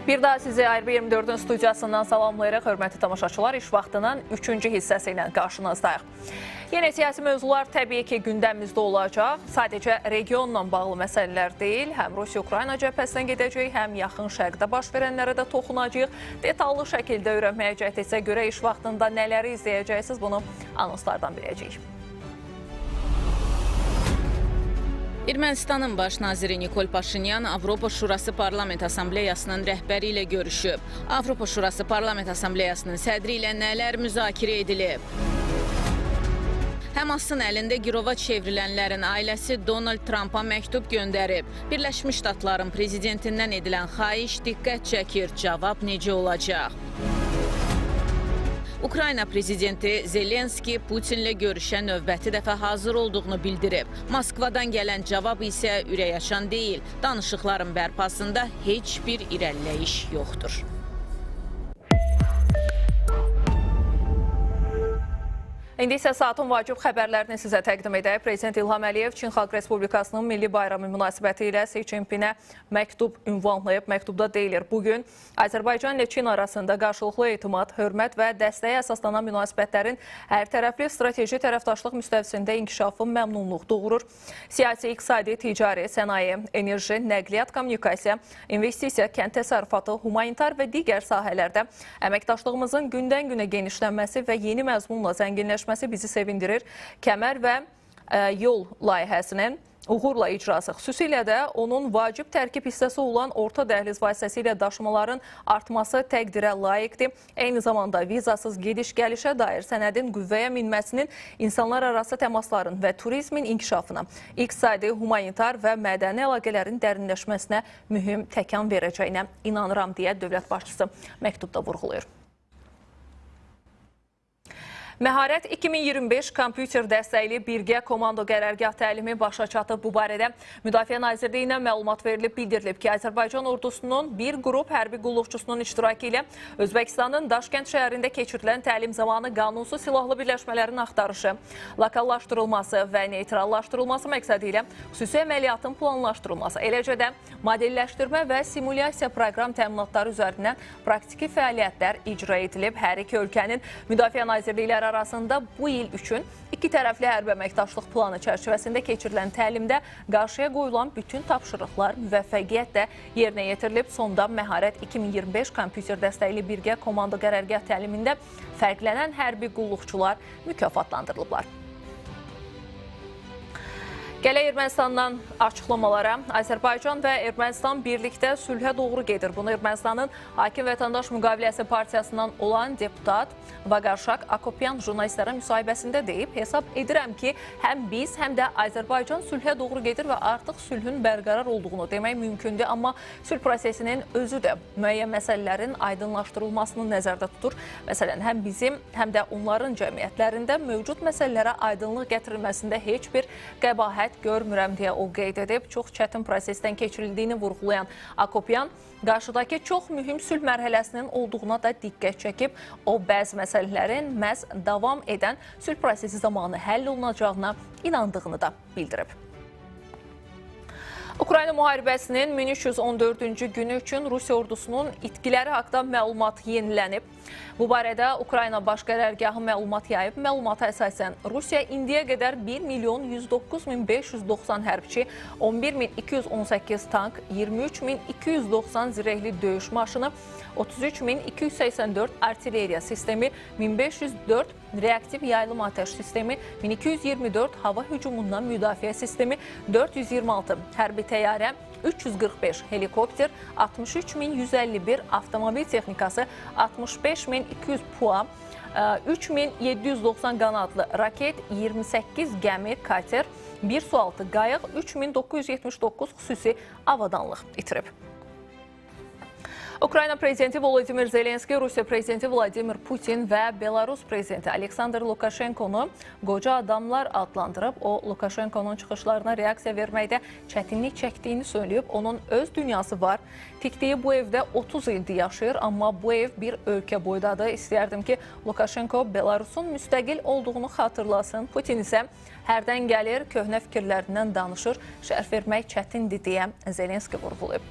Bir daha sizi ARB24-ün studiyasından salamlayırıq. Hörmətli tamaşaçılar, iş vaxtının 3-cü hissəsi ilə qarşınızdayıq. Yeni siyasi mövzular təbii ki, gündəmimizdə olacaq. Sadəcə regionla bağlı məsələlər deyil, həm Rusiya-Ukrayna cəbhəsindən gedəcək, həm yaxın şərqdə baş verənlərə də toxunacaq. Detallı şəkildə öyrənməyə cəhd etsə görə iş vaxtında nələri izləyəcəksiniz, bunu anonslardan biləcəyik. Ermənistanın baş naziri Nikol Paşinyan Avropa Şurası Parlament Assambleyasının rəhbəri ilə görüşüb. Avropa Şurası Parlament Assambleyasının sədri ilə nələr müzakirə edilib? Həmasın əlində girova çevrilənlərin ailəsi Donald Trumpa məktub göndərib. Birləşmiş Ştatların prezidentindən edilən xahiş diqqət çəkir. Cavab necə olacaq? Ukrayna prezidenti Zelenski Putinlə görüşə növbəti dəfə hazır olduğunu bildirib. Moskvadan gələn cavab isə ürəkaçan deyil. Danışıqların bərpasında heç bir irəliləyiş yoxdur. İndi isə saatın vacib xəbərlərini sizə təqdim edək. Prezident İlham Əliyev Çin Xalq Respublikasının Milli Bayramı münasibəti ilə Si Jinpinə məktub ünvanlayıb. Məktubda deyilir, bugün Azərbaycan ilə Çin arasında qarşılıqlı etimad, hörmət və dəstəyə əsaslanan münasibətlərin hər tərəfli strateji tərəfdaşlıq müstəvisində inkişafı məmnunluq doğurur. Siyasi, iqtisadi, ticari, sənaye, enerji, nəqliyyat, kommunikasiya, investisiya, kənd təsərrüfatı, humanitar və digər sahələrdə əməkdaşlığımızın gündən-günə genişlənməsi və yeni məzmunla zənginləşməsi bizi sevindirir. Kəmər və yol layihəsinin uğurla icrası, xüsusilə də onun vacib tərkib hissəsi olan orta dəhliz vasitəsilə daşımaların artması təqdirə layiqdir. Eyni zamanda vizasız gediş-gəlişə dair sənədin qüvvəyə minməsinin insanlar arası təmasların və turizmin inkişafına, iqtisadi, humanitar və mədəni əlaqələrin dərinləşməsinə mühüm təkan verəcəyinə inanıram deyə dövlət başçısı məktubda vurğulayır. Məharət 2025 kompüter dəstəkli birgə komando qərargah təlimi başa çatıb. Bu barədə Müdafiə Nazirliyinə məlumat verilib, bildirilib ki, Azərbaycan ordusunun bir qrup hərbi qulluqçusunun iştirakı ilə Özbəkistanın Daşkənd şəhərində keçirilən təlim zamanı qanunsuz silahlı birləşmələrin axtarışı, lokallaşdırılması və neytrallaşdırılması məqsədi ilə xüsusi əməliyyatın planlaşdırılması, eləcə də modelləşdirmə və simulyasiya proqram təminatları üzərindən praktiki fəaliyyətlər icra edilib. Hər iki ölkənin Müdafiə Nazirlikləri arasında bu il üçün iki tərəfli hərbi əməkdaşlıq planı çərçivəsində keçirilən təlimdə qarşıya qoyulan bütün tapşırıqlar müvəffəqiyyətlə yerinə yetirilib. Sonda Məharət 2025 kompüter dəstəkli birgə komando qərargah təlimində fərqlənən hərbi qulluqçular mükafatlandırılıblar. Gələk Ermənistandan açıqlamalara. Azərbaycan və Ermənistan birlikdə sülhə doğru gedir. Bunu Ermənistanın Hakim Vətəndaş Müqaviləsi Partiyasından olan deputat Vaqarşaq Akopyan jurnalistlərə müsahibəsində deyib. Hesab edirəm ki, həm biz, həm də Azərbaycan sülhə doğru gedir və artıq sülhün bərqərar olduğunu demək mümkündür. Amma sülh prosesinin özü də müəyyən məsələlərin aydınlaşdırılmasını nəzərdə tutur. Məsələn, həm bizim, həm də onların cəmiyyətlərində mövcud məsələlərə aydınlıq gətirilməsində heç bir qəbahət görmürəm deyə o qeyd edib. Çox çətin prosesdən keçirildiyini vurğulayan Akopyan, qarşıdakı çox mühüm sülh mərhələsinin olduğuna da diqqət çəkib. O, bəzi məsələlərin məhz davam edən sülh prosesi zamanı həll olunacağına inandığını da bildirib. Ukrayna müharibəsinin 1314-cü günü üçün Rusiya ordusunun itkiləri haqda məlumat yenilənib. Bu barədə Ukrayna Baş Qərargahı məlumat yayıb. Məlumata əsasən Rusiya indiyə qədər 1.109.590 hərbçi, 11.218 tank, 23.290 zirehli döyüş maşını, 33.284 artilleriya sistemi, 1504 reaktiv yaylım atəş sistemi, 1224 hava hücumundan müdafiə sistemi, 426 hərbi təyyarə, 345 helikopter, 63.151 avtomobil texnikası, 65.200 PUA, 3.790 qanadlı raket, 28 gəmi, kater, 1 sualtı qayıq, 3.979 xüsusi avadanlıq itirib. Ukrayna prezidenti Volodimir Zelenski, Rusiya prezidenti Vladimir Putin və Belarus prezidenti Aleksandr Lukashenkonu qoca adamlar adlandırıb. O, Lukashenkonun çıxışlarına reaksiya verməkdə çətinlik çəkdiyini söyləyib. Onun öz dünyası var. Tikdiyi bu evdə 30 ildir yaşayır, amma bu ev bir ölkə boydadır. İstəyərdim ki, Lukashenko Belarusun müstəqil olduğunu xatırlasın. Putin isə hərdən gəlir, köhnə fikirlərindən danışır. Şərh vermək çətindir deyə Zelenski vurğulayıb.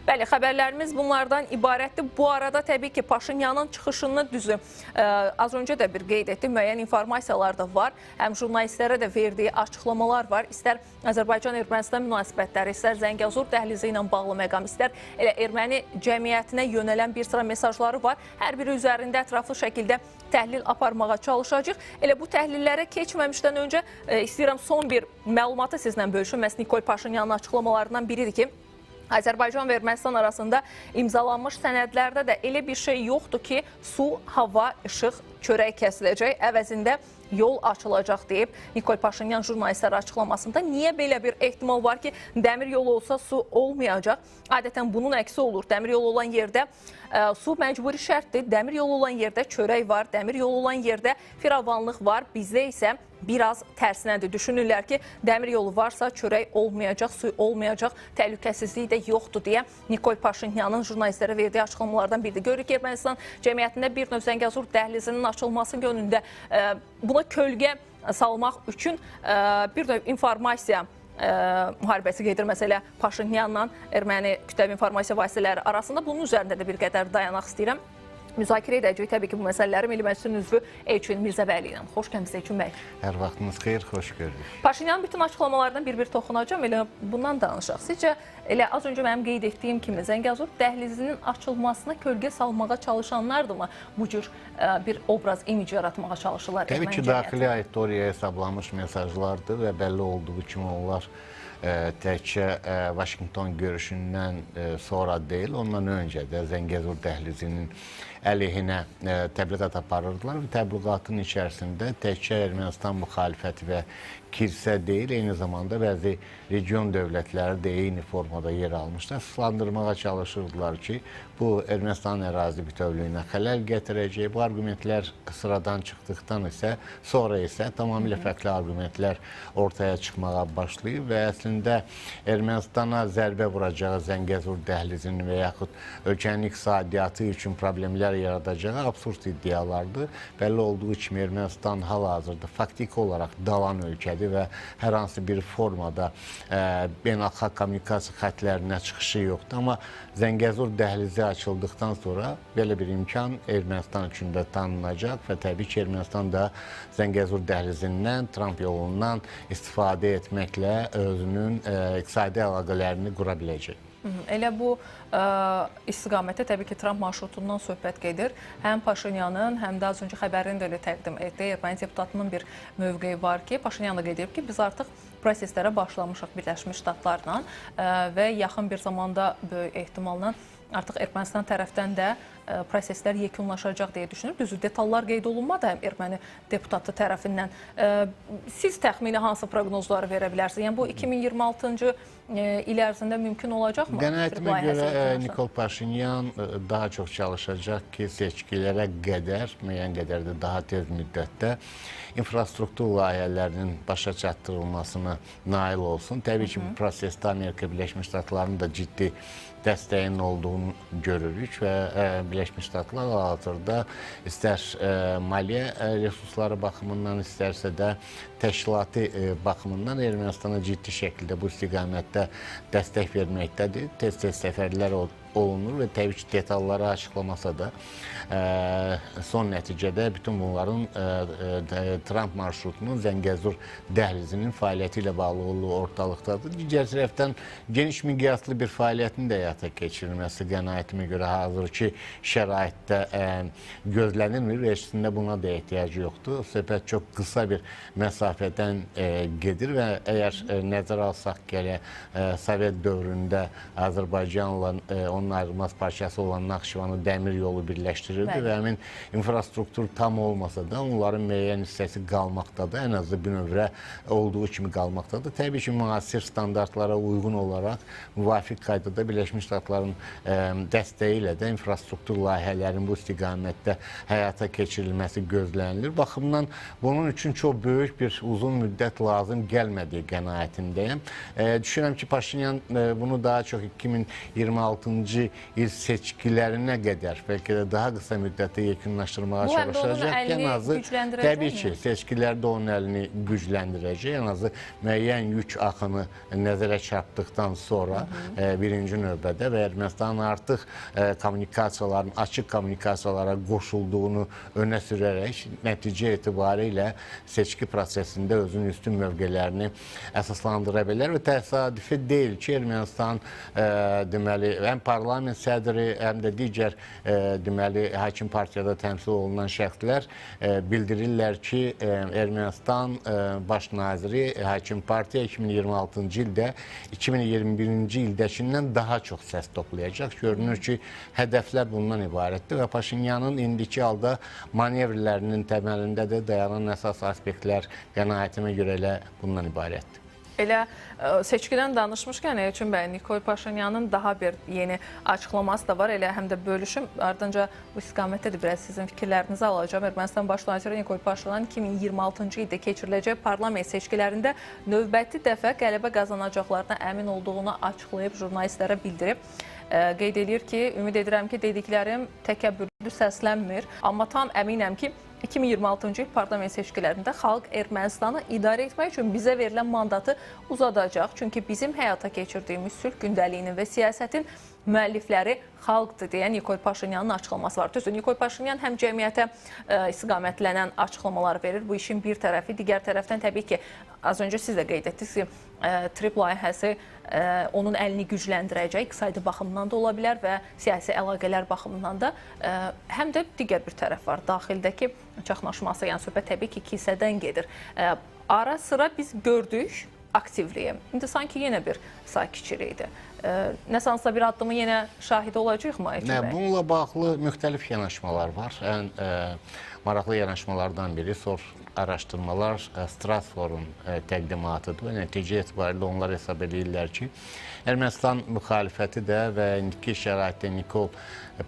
Bəli, xəbərlərimiz bunlardan ibarətdir. Bu arada təbii ki, Paşinyanın çıxışını düzü az öncə də bir qeyd etdi. Müəyyən informasiyalar da var. Həm jurnalistlərə də verdiyi açıqlamalar var. İstər Azərbaycan-Ermənistan münasibətləri, istər Zəngəzur dəhlizi ilə bağlı məqam, istər elə erməni cəmiyyətinə yönələn bir sıra mesajları var. Hər biri üzərində ətraflı şəkildə təhlil aparmağa çalışacaq. Elə bu təhlillərə keçməmişdən öncə istəyirəm son bir məlumatı sizlə bölüşüm. Məhz Nikol Paşinyanın açıqlamalarından biridir ki, Azərbaycan və Ermənistan arasında imzalanmış sənədlərdə də elə bir şey yoxdur ki, su, hava, işıq, çörək kəsiləcək, əvəzində yol açılacaq deyib Nikol Paşinyan jurnalistlərə açıqlamasında. Niyə belə bir ehtimal var ki, dəmir yolu olsa su olmayacaq? Adətən bunun əksi olur. Dəmir yolu olan yerdə su məcburi şərtdir. Dəmir yolu olan yerdə çörək var. Dəmir yolu olan yerdə firavanlıq var. Bizdə isə biraz tərsinədir. Düşünürlər ki, dəmir yolu varsa çörək olmayacaq, su olmayacaq, təhlükəsizlik də yoxdur deyə Nikol Paşinyanın jurnalistlərə verdiyi açıqlamalardan biridir. Görürük ki, Ermənistan cəmiyyətində bir növ Zəngəzur dəhlizinin açılması yönündə buna kölgə salmaq üçün bir növ informasiya müharibəsi gedir. Məsələ Paşinyanla erməni kütləvi informasiya vasitələri arasında. Bunun üzərində də bir qədər dayanaq istəyirəm. Müzakirə edəcəyik təbii ki, bu məsələləri Milli Məclisin üzvü Elçin Mirzəbəyli ilə. Xoş gəlmisiniz Elçin bəy. Hər vaxtınız xeyir, xoş gördük. Paşinyanın bütün açıqlamalarından bir-bir toxunacağım. Elə bundan danışaq. Sizcə, elə az öncə mənim qeyd etdiyim kimi Zəngəzur dəhlizinin açılmasına kölgə salmağa çalışanlardırmı bu cür bir obraz, imic yaratmağa çalışırlar? Təbii ki, daxili auditoriyaya hesablanmış mesajlardır və bəlli olduğu kimi onlar təkcə Vaşinqton görüşündən sonra deyil, ondan öncə də Zəngəzur dəhlizinin əleyhinə təbliğat aparırdılar və təbliğatın içərisində təkcə Ermənistan müxalifəti və kilsə deyil, eyni zamanda bəzi region dövlətləri də eyni formada yer almışlar. Sıxlandırmağa çalışırdılar ki, bu Ermənistan ərazi bütövlüyünə xələl gətirəcək. Bu argumentlər sıradan çıxdıqdan isə, sonra isə tamamilə fərqli argumentlər ortaya çıxmağa başlayıb və əslində Ermənistana zərbə vuracağı Zəngəzur dəhlizinin və yaxud ölkənin iqtisadiyyatı üçün problemlər yaradacağı absurd iddialardır. Bəlli olduğu kimi Ermənistan hal-hazırda faktiki olaraq dalan ölkədir və hər hansı bir formada beynəlxalq kommunikasiya xətlərinə çıxışı yoxdur. Amma Zəngəzur dəhlizi açıldıqdan sonra belə bir imkan Ermənistan üçün də tanınacaq və təbii ki, Ermənistan da Zəngəzur dəhlizindən, Tramp yolundan istifadə etməklə özünün iqtisadi əlaqələrini qura biləcək. Elə bu istiqamətdə təbii ki, Tramp marşrutundan söhbət gedir. Həm Paşinyanın, həm də az öncə xəbərini də elə təqdim etdi. Erməni deputatının bir mövqeyi var ki, Paşinyan da qeyd edib ki, biz artıq proseslərə başlamışıq Birləşmiş Ştatlarla və yaxın bir zamanda böyük ehtimalla artıq Ermənistan tərəfdən də proseslər yekunlaşacaq deyə düşünür. Düzü, detallar qeyd olunmadı həm erməni deputatı tərəfindən. Siz təxmini hansı proqnozları verə bilərsiniz? Yəni bu 2026-cı il ərzində mümkün olacaqmı? Qənaətimə görə Nikol Paşinyan daha çox çalışacaq ki, seçkilərə qədər, müəyyən qədər də daha tez müddətdə infrastruktur layihələrinin başa çatdırılmasına nail olsun. Təbii ki, bu prosesdə Amerika Birləşmiş Ştatlarının da ciddi dəstəyin olduğunu görürük və Birləşmiş Ştatlar hal-hazırda istər maliyyə resursları baxımından, istərsə də təşkilati baxımından Ermənistana ciddi şəkildə bu istiqamətdə dəstək verməkdədir. Tez-tez səfərlər olunur və təbii ki, detalları açıqlamasa da son nəticədə bütün bunların Tramp marşrutunun Zəngəzur dəhlizinin fəaliyyəti ilə bağlı olduğu ortalıqdadır. Digər tərəfdən geniş miqyaslı bir fəaliyyətin də həyata keçirilməsi qənaətimə görə hazırki şəraitdə gözlənilmir və əslində buna da ehtiyacı yoxdur. Söhbət çox qısa bir məsafədən gedir və əgər nəzərə alsaq gələ Sovet dövründə Azərbaycanla onun ayrılmaz parçası olan Naxçıvanı dəmir yolu birləşdirirdi və həmin infrastruktur tam olmasa da onların müəyyən hissəsi qalmaqdadır. Ən azı bir növrə olduğu kimi qalmaqdadır. Təbii ki, müasir standartlara uyğun olaraq müvafiq qaydada Birləşmiş Ştatların dəstəyi ilə də infrastruktur layihələrinin bu istiqamətdə həyata keçirilməsi gözlənilir. Baxımdan bunun üçün çox böyük bir uzun müddət lazım gəlmədiyi qənaətindəyəm. Düşünürəm ki, Paşinyan bunu daha çox 2026-cı 2026-cı il seçkilərinə qədər bəlkə də daha qısa müddətdə yekunlaşdırmağa çalışacaq. əlini gücləndirəcək Təbii ki, seçkilərdə onun əlini gücləndirəcək. Ən azı müəyyən yük axını nəzərə çarpdıqdan sonra birinci növbədə və Ermənistan artıq kommunikasiyaların, açıq kommunikasiyalara qoşulduğunu önə sürərək nəticə etibarilə seçki prosesində özünün üstün mövqelərini əsaslandıra bilər və təsadüfi deyil ki, Ermənistan deməli, həm parlament sədri, həm də digər deməli, hakim partiyada təmsil olunan şəxslər bildirirlər ki, Ermənistan baş naziri, hakim partiya 2026-cı ildə 2021-ci ildəkindən daha çox səs toplayacaq. Görünür ki, hədəflər bundan ibarətdir və Paşinyanın indiki halda manevrlərinin təməlində də dayanan əsas aspektlər qənaətimə görə elə bundan ibarətdir. Elə seçkidən danışmışkən Elçin bəy, Nikol Paşinyanın daha bir yeni açıqlaması da var. Elə həm də bölüşüm, ardınca bu istiqamətdə də biraz sizin fikirlərinizi alacağım. Ermənistan baş naziri Nikol Paşinyan 2026-cı ildə keçiriləcək parlament seçkilərində növbəti dəfə qələbə qazanacaqlarına əmin olduğunu açıqlayıb, jurnalistlərə bildirib. Qeyd edir ki, ümid edirəm ki, dediklərim təkəbbürlü səslənmir, amma tam əminəm ki, 2026-cı il parlament seçkilərində xalq Ermənistanı idarə etmək üçün bizə verilən mandatı uzadacaq. Çünki bizim həyata keçirdiyimiz sülh gündəliyinin və siyasətin müəllifləri xalqdır deyə Nikol Paşinyanın açıqlaması var. Düzdür, Nikol Paşinyan həm cəmiyyətə istiqamətlənən açıqlamalar verir. Bu işin bir tərəfi, digər tərəfdən təbii ki, az öncə siz də qeyd etdiniz ki, TRIP layihəsi onun əlini gücləndirəcək, iqtisadi baxımından da ola bilər və siyasi əlaqələr baxımından da. Həm də digər bir tərəf var, daxildəki çaxnaşması, yəni söhbət təbii ki, kilsədən gedir. Ara sıra biz gördük aktivliyi. İndi sanki yenə bir sakitçilikdir. Nəsansa bir addımı yenə şahidi olacaq mı? Bununla bağlı müxtəlif yanaşmalar var. Ən maraqlı yanaşmalardan biri araşdırmalar Strasbourg'un təqdimatıdır və nəticə etibarilə onlar hesab edirlər ki, Ermənistan müxalifəti də və indiki şəraitdə Nikol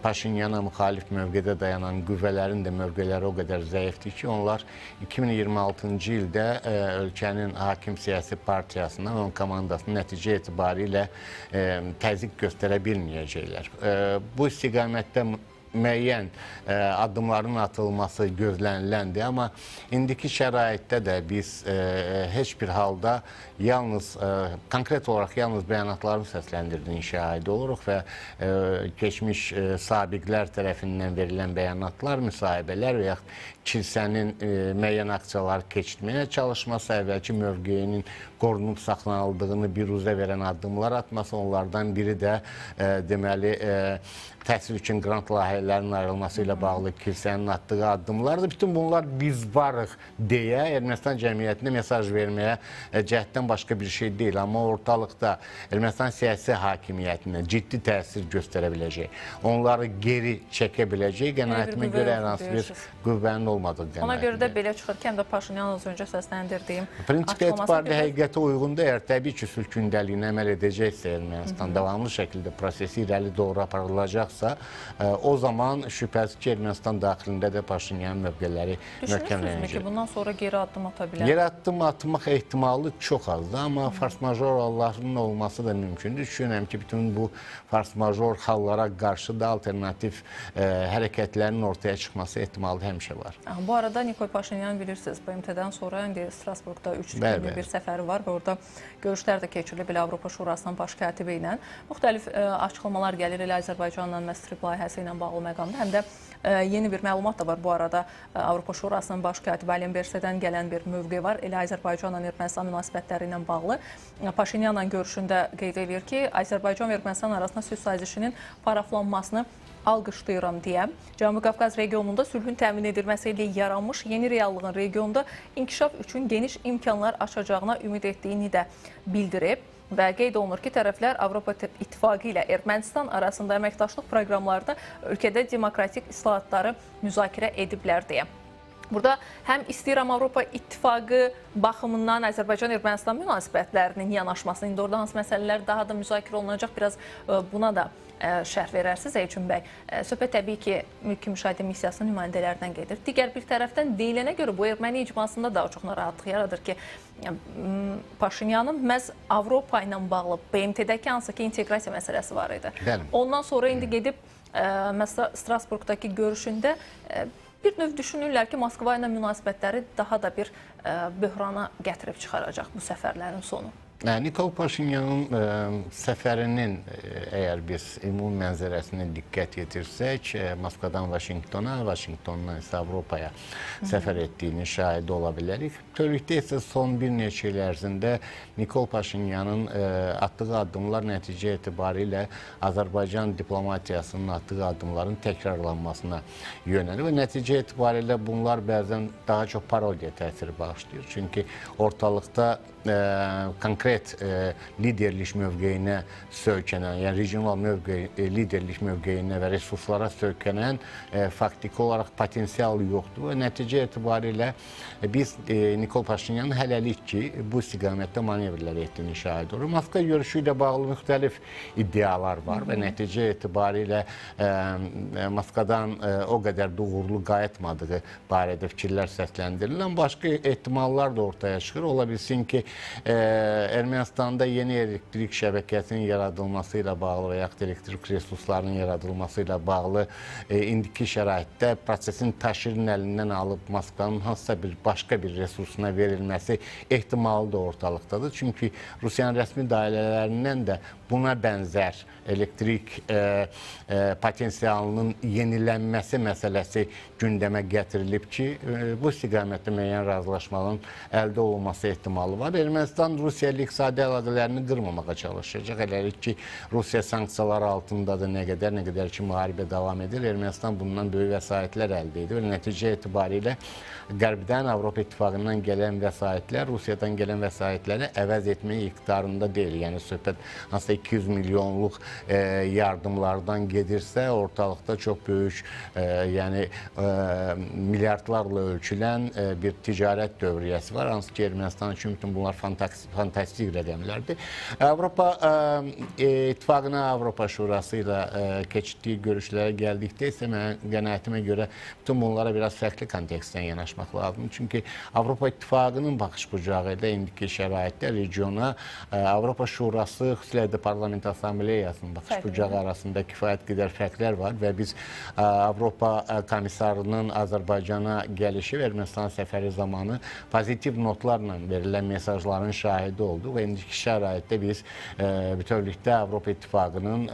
Paşinyana müxalif mövqedə dayanan qüvvələrin də mövqeləri o qədər zəifdir ki, onlar 2026-cı ildə ölkənin hakim siyasi partiyasına və onun komandasının nəticə etibarilə təzyiq göstərə bilməyəcəklər. Bu istiqamətdə müəyyən addımların atılması gözləniləndir, amma indiki şəraitdə də biz heç bir halda konkret olaraq yalnız bəyanatların səsləndirdiyini şahidi oluruq və keçmiş sabiqlər tərəfindən verilən bəyanatlar, müsahibələr və yaxud kilsənin müəyyən aksiyaları keçirməyə çalışması, əvvəlki mövqeyinin qorunub saxlanıldığını biruzə verən addımlar atması, onlardan biri də deməli təhsil üçün qrant layihələrinin ayrılması ilə bağlı kilsənin atdığı addımlardır. Bütün bunlar biz varıq deyə Ermənistan cəmiyyətinə mesaj verməyə cəhddən başqa bir şey deyil. Amma ortalıqda Ermənistan siyasi hakimiyyətinə ciddi təsir göstərə biləcək, onları geri çəkə biləcək qənaətimə görə hər hansı bir qüvvənin olmadığı qənaətimə. Ona görə də belə çıxır ki, həm də Paşinyan az öncə səsləndirdiyim prinsipə etibarlı həqiqətə uyğunda əgər təbii ki, sülh gündəliyinə əməl edəcəksə Ermənistan davamlı şəkildə prosesi irəli doğru aparılacaqsa, o zaman şübhəsiz ki, Ermənistan daxilində də Paşinyanın mövqeləri möhkəmlənəcək. Düşünürsünüzmü ki, bundan sonra geri addım ata bilər? Geri addım atmaq ehtimalı çox azdır, amma fars-major halların olması da mümkündür. Düşünürəm ki, bütün bu fars-major hallara qarşı da alternativ hərəkətlərin ortaya çıxması ehtimalı həmişə var. Bu arada Nikol Paşinyan bilirsiniz, BMT-dən sonra indi Strasbourgda 3 günlük bir səfəri var və orada görüşlər də keçirilib elə Avropa Şurasının baş katibi ilə. Müxtəlif açıqlamalar gəlir elə Azərbaycanla TRIP layihəsi ilə bağlı məqamda, həm də yeni bir məlumat da var. Bu arada Avropa Şurasının baş katibi Alain Berset'dən gələn bir mövqe var. Elə Azərbaycanla Ermənistan münasibətləri ilə bağlı Paşinyanla görüşündə qeyd edir ki, Azərbaycan və Ermənistan arasında sülh sazişinin paraflanmasını alqışlayıram deyə. Cənubi Qafqaz regionunda sülhün təmin edilməsi ilə yaranmış yeni reallığın regionda inkişaf üçün geniş imkanlar açacağına ümid etdiyini də bildirib. Və qeyd olunur ki, tərəflər Avropa İttifaqı ilə Ermənistan arasında əməkdaşlıq proqramlarında ölkədə demokratik islahatları müzakirə ediblər deyə. Burada həm istəyirəm Avropa İttifaqı baxımından Azərbaycan-Ermənistan münasibətlərinin yanaşmasını, indi orada hansı məsələlər daha da müzakirə olunacaq, biraz buna da şərh verərsiniz Elçin bəy. Söhbət təbii ki, mülki müşahidə missiyasının nümayəndələrindən gedir. Digər bir tərəfdən deyilənə görə bu erməni icmasında daha çox narahatlıq yaradır ki, Paşinyanın məhz Avropa ilə bağlı BMT-dəki hansı ki inteqrasiya məsələsi var idi. Bəli. Ondan sonra indi gedib məsələn Strasburqdakı görüşündə bir növ düşünürlər ki, Moskva ilə münasibətləri daha da bir böhrana gətirib çıxaracaq bu səfərlərin sonu. Nikol Paşinyanın səfərinin əgər biz ümumi mənzərəsinə diqqət yetirsək, Moskvadan Vaşinqtona, Vaşinqtondan isə Avropaya səfər etdiyini şahidi ola bilərik. Bütövlükdə isə son bir neçə il ərzində Nikol Paşinyanın atdığı addımlar nəticə etibarilə Azərbaycan diplomatiyasının atdığı addımların təkrarlanmasına yönəlir və nəticə etibarilə bunlar bəzən daha çox parodiya təsiri bağışlayır. Çünki ortalıqda konkret liderlik mövqeyinə söykənən, yəni regional liderlik mövqeyinə və resurslara söykənən faktiki olaraq potensial yoxdur və nəticə etibarilə biz Nikol Paşinyanın hələlik ki, bu istiqamətdə manevrlər etdiyini şahid oluruq. Moskva görüşü ilə bağlı müxtəlif iddialar var və nəticə etibarilə Moskvadan o qədər doğrulu qayıtmadığı barədə fikirlər səsləndirilən başqa ehtimallar da ortaya çıxır. Ola bilsin ki, Ermənistanda yeni elektrik şəbəkəsinin yaradılması ilə bağlı və yaxud elektrik resurslarının yaradılması ilə bağlı indiki şəraitdə prosesin taşirin əlindən alıb Moskvanın hansısa bir başqa bir resursuna verilməsi ehtimalı da ortalıqdadır. Çünki Rusiyanın rəsmi dairələrindən də buna bənzər elektrik potensialının yenilənməsi məsələsi gündəmə gətirilib ki, bu istiqamətdə müəyyən razılaşmanın əldə olunması ehtimalı var. Ermənistan Rusiya ilə iqtisadi əlaqələrini qırmamağa çalışacaq. Hələlik ki, Rusiya sanksiyalar altındadır, nə qədər ki, müharibə davam edir. Ermənistan bundan böyük vəsaitlər əldə edir. Nəticə etibarilə Qərbdən, Avropa İttifaqından gələn vəsaitlər Rusiyadan gələn vəsaitləri əvəz etmək iqtidarında deyil. Yəni, söhbət hansısa 200 milyonluq yardımlardan gedirsə, ortalıqda çox böyük, yəni milyardlarla ölçülən bir ticarət dövriyyəsi var. Hansı ki, Ermənistan üçün bütün bunlar fantastik rəqəmlərdir. Avropa İttifaqına, Avropa Şurası ilə keçdiyi görüşlərə gəldikdə isə mənim qənaətimə görə bütün bunlara biraz fərqli kontekstdən yanaşmaq lazımdır. Çünki Avropa İttifaqının baxış bucağı ilə indiki şəraitdə regiona Avropa Şurası, xüsusilə də Parlament Assambleyasının baxış bucağı arasında kifayət qədər fərqlər var və biz Avropa komissarının Azərbaycana gəlişi və Ermənistan səfəri zamanı pozitiv notlarla verilən mesajların şahidi olduq və indiki şəraitdə biz bütövlükdə Avropa İttifaqının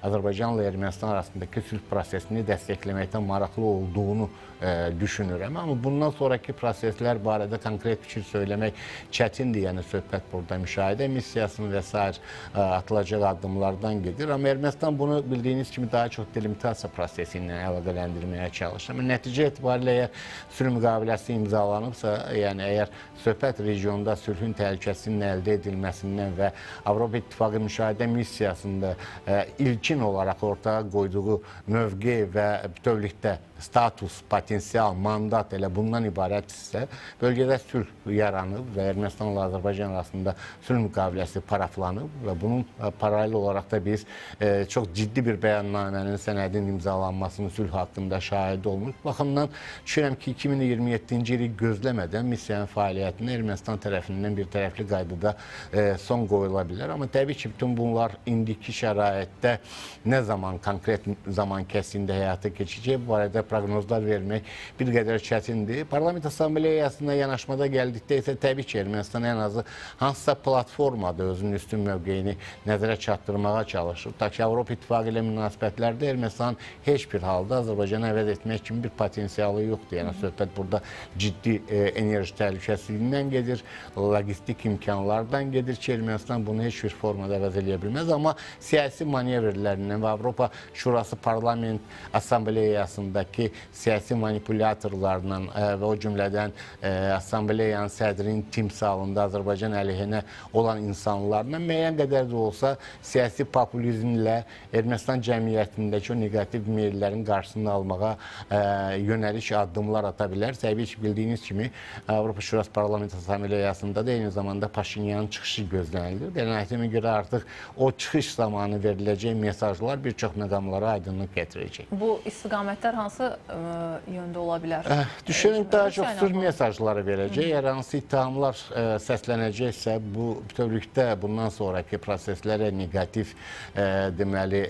Azərbaycanla Ermənistan arasındakı sülh prosesini dəstəkləməkdən maraqlı olduğunu düşünürəm. Amma bundan sonraki proseslər barədə konkret fikir söyləmək çətindir. Yəni, söhbət burada müşahidə missiyasının və s. atılacaq addımlardan gedir. Amma Ermənistan bunu bildiyiniz kimi daha çox delimitasiya prosesi ilə əlaqələndirməyə çalışır. Amma nəticə etibarilə əgər sülh müqaviləsi imzalanıbsa, yəni əgər söhbət regionda sülhün təhlükəsinin əldə edilməsindən və Avropa İttifaqı müşahidə missiyasında ilkin olaraq ortaya qoyduğu mövqe və bütövlükdə status, potensial, mandat elə bundan ibarətsə, bölgədə sülh yaranıb və Ermənistanla Azərbaycan arasında sülh müqaviləsi paraflanıb və bunun paralel olaraq da biz çox ciddi bir bəyannamənin, sənədin imzalanmasının sülh haqqında şahidi olmuş. Baxımdan düşünürəm ki, 2027-ci ili gözləmədən missiyanın fəaliyyətinə Ermənistan tərəfindən bir tərəfli qaydada son qoyula bilər. Amma təbii ki, bütün bunlar indiki şəraitdə nə zaman, konkret zaman kəsində həyata keçəcək, bu barədə proqnozlar vermək bir qədər çətindir. Parlament Assambleyasına yanaşmada gəldikdə isə təbii ki, Ermənistan ən azı hansısa platformada özünün üstün mövqeyini nəzərə çatdırmağa çalışır. Ta ki, Avropa İttifaqı ilə münasibətlərdə Ermənistan heç bir halda Azərbaycanı əvəz etmək kimi bir potensialı yoxdur. Yəni, söhbət burada ciddi enerji təhlükəsizliyindən gedir, logistik imkanlardan gedir ki, Ermənistan bunu heç bir formada əvəz eləyə bilməz. Amma siyasi manevrlərindən və Avropa Şurası Parlament Assambleyasındakı Ermənistandakı siyasi manipulyatorlarla və o cümlədən Assambleyanın sədrinin timsalında Azərbaycan əleyhinə olan insanlarla müəyyən qədər də olsa siyasi populizmlə Ermənistan cəmiyyətindəki o negativ meyllərin qarşısını almağa yönəlik addımlar ata bilər. Təbii ki, bildiyiniz kimi Avropa Şurası Parlament Assambleyasında da eyni zamanda Paşinyanın çıxışı gözlənilir. Qənaətimə görə artıq o çıxış zamanı veriləcək mesajlar bir çox məqamlara aydınlıq gətirəcək. Bu istiqamətlər hansı yöndə ola bilər? Düşünün, daha çox sülh mesajları verəcək. Əgər hansı ittihamlar səslənəcəksə, bu bütövlükdə bundan sonraki proseslərə negativ deməli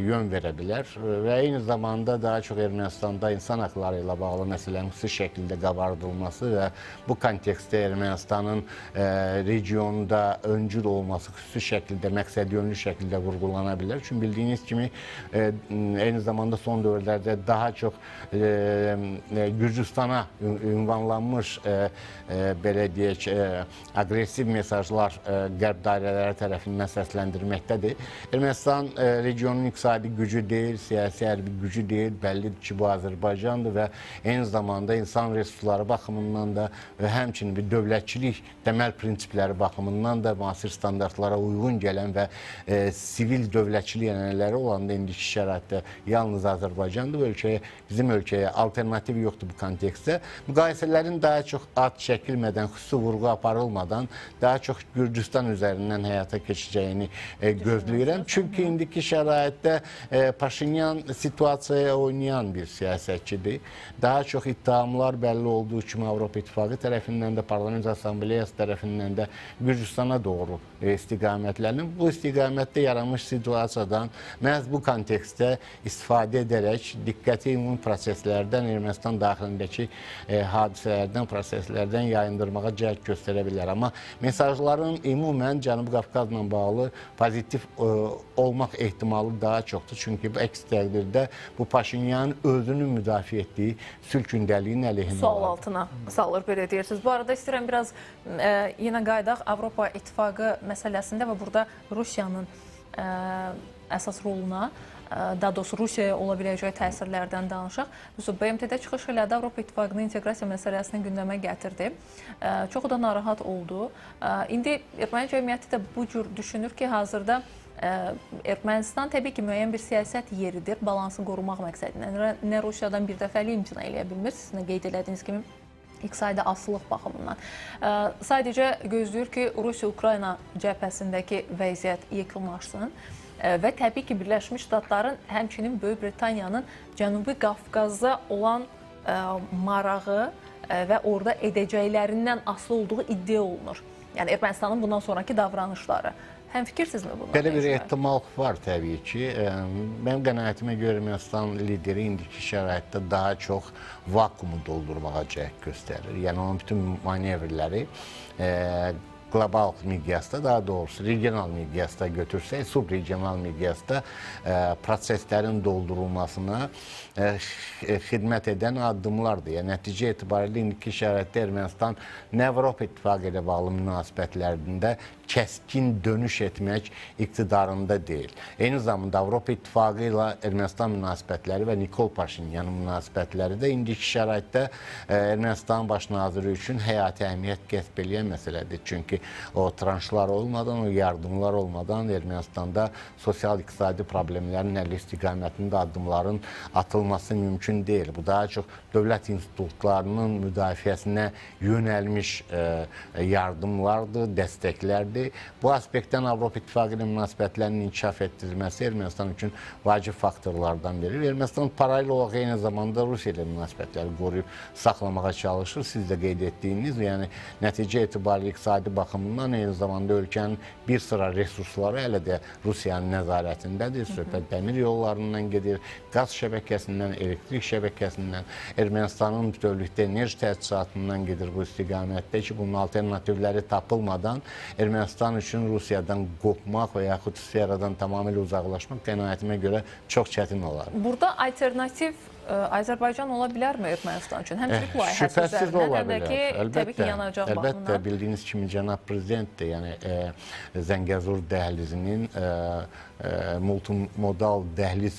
yön verə bilər və eyni zamanda daha çox Ermənistanda insan haqları ilə bağlı məsələnin xüsusi şəkildə qabardılması və bu kontekstdə Ermənistanın regionda öncül olması xüsusi şəkildə, məqsədyönlü şəkildə vurğulana bilər. Çünki bildiyiniz kimi eyni zamanda son dövrlərdə daha çox Gürcüstana ünvanlanmış belə deyək, aqressiv mesajlar qərb dairələri tərəfindən səsləndirməkdədir. Ermənistan regionun iqtisadi gücü deyil, siyasi hərbi gücü deyil, bəllidir ki, bu Azərbaycandır və eyni zamanda insan resursları baxımından da və həmçinin bir dövlətçilik təməl prinsipləri baxımından da müasir standartlara uyğun gələn və sivil dövlətçilik ənənələri olanda indiki şəraitdə yalnız Azərbaycandır. Bizim ölkəyə alternativ yoxdur bu kontekstdə. Müqayisələrin daha çox ad çəkilmədən, xüsusi vurğu aparılmadan daha çox Gürcüstan üzərindən həyata keçəcəyini gözləyirəm. Çünki indiki şəraitdə Paşinyan situasiyaya oynayan bir siyasətçidir. Daha çox ittihamlar bəlli olduğu kimi Avropa İttifaqı tərəfindən də, Parlament Assambleyası tərəfindən də Gürcüstana doğru istiqamətlənir. Bu istiqamətdə yaranmış situasiyadan məhz bu kontekstdə istifadə edərək diqqəti ümumi proseslərdən, Ermənistan daxilindəki hadisələrdən, proseslərdən yayındırmağa cəhd göstərə bilər. Amma mesajların ümumən Cənubi Qafqazla bağlı pozitiv olmaq ehtimalı daha çoxdur. Çünki bu əks təqdirdə bu Paşinyanın özünün müdafiə etdiyi sülh gündəliyin əleyhinə sual altına salır, belə deyirsiniz. Bu arada istəyirəm biraz yenə qaydaq Avropa İttifaqı məsələsində və burada Rusiyanın əsas roluna, daha doğrusu Rusiyaya ola biləcək təsirlərdən danışaq. BMT-də çıxış elədi, Avropa İttifaqının inteqrasiya məsələsini gündəmə gətirdi. Çox da narahat oldu. İndi Erməni cəmiyyəti də bu cür düşünür ki, hazırda Ermənistan təbii ki, müəyyən bir siyasət yeridir, balansı qorumaq məqsədilə. Nə Rusiyadan bir dəfəli imtina eləyə bilmir, sizin də qeyd elədiyiniz kimi iqtisadi asılılıq baxımından. Sadəcə gözləyir ki, Rusiya-Ukrayna cəbhəsindəki vəziyyət yekunlaşsın və təbii ki, Birləşmiş Ştatların, həmçinin Böyük Britaniyanın Cənubi Qafqazda olan marağı və orada edəcəklərindən asılı olduğu iddia olunur. Yəni, Ermənistanın bundan sonraki davranışları. Həmfikirsinizmi bunlar? Belə bir ehtimal var təbii ki. Mənim qənaətimə görə Ermənistan lideri indiki şəraitdə daha çox vakumu doldurmağa cəhd göstərir. Yəni, onun bütün manevrləri qlobal miqyasda, daha doğrusu regional miqyasda götürsək, subregional miqyasda proseslərin doldurulmasına xidmət edən addımlardır. Yəni, nəticə etibarilə indiki şəraitdə Ermənistan nə Avropa İttifaqı ilə bağlı münasibətlərində kəskin dönüş etmək iqtidarında deyil. Eyni zamanda Avropa İttifaqı ilə Ermənistan münasibətləri və Nikol Paşinyanın münasibətləri də indiki şəraitdə Ermənistan baş naziri üçün həyati əhəmiyyət kəsb eləyən məsələdir. Çünki o tranşlar olmadan, o yardımlar olmadan Ermənistanda sosial-iqtisadi problemlərin həlli istiqamətində addımların atılması mümkün deyil. Bu daha çox dövlət institutlarının müdafiəsinə yönəlmiş yardımlardır, dəstəklərdir. Bu aspektdən Avropa İttifaqı ilə münasibətlərinin inkişaf etdirilməsi Ermənistan üçün vacib faktorlardan biri. Ermənistan paralel olaraq eyni zamanda Rusiya ilə münasibətləri qoruyub saxlamağa çalışır. Siz də qeyd etdiyiniz, yəni nəticə etibarilə iqtisadi baxımından eyni zamanda ölkənin bir sıra resursları hələ də Rusiyanın nəzarətindədir. Söhbət dəmir yollarından gedir, qaz şəbəkəsindən, elektrik şəbəkəsindən, Ermənistanın bütövlükdə enerji təsisatından gedir bu istiqamətdə ki, bunun alternativləri tapılmadan Ermənistan üçün Rusiyadan qopmaq və yaxud sferadan tamamilə uzaqlaşmaq qənaətimə görə çox çətin olar. Burada alternativ Azərbaycan ola bilərmi Ermənistan üçün? Həmçinin layihəsi Şübhəsiz üzərindən, ola həm də ki, bilər. təbii ki, yanacaq Əlbəttə, baxımından. bildiyiniz kimi cənab prezident də, yəni Zəngəzur dəhlizinin multimodal dəhliz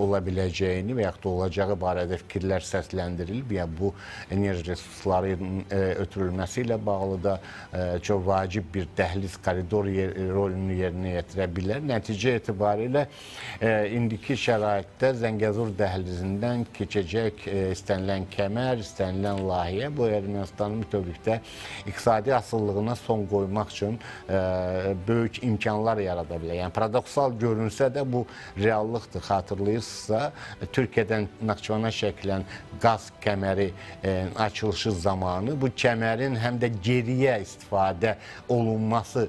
ola biləcəyini və yaxud da olacağı barədə fikirlər səsləndirilib. Yəni bu enerji resurslarının ötürülməsi ilə bağlı da çox vacib bir dəhliz koridor rolunu yerinə yetirə bilər. Nəticə etibarilə indiki şəraitdə Zəngəzur dəhlizindən keçəcək istənilən kəmər, istənilən layihə bu Ermənistanın bütövlükdə iqtisadi asıllığına son qoymaq üçün böyük imkanlar yarada bilər. Yəni paradoksal görünsə də bu reallıqdır. Xatırlayırsınızsa, Türkiyədən Naxçıvana çəkilən qaz kəməri açılışı zamanı bu kəmərin həm də geriyə istifadə olunması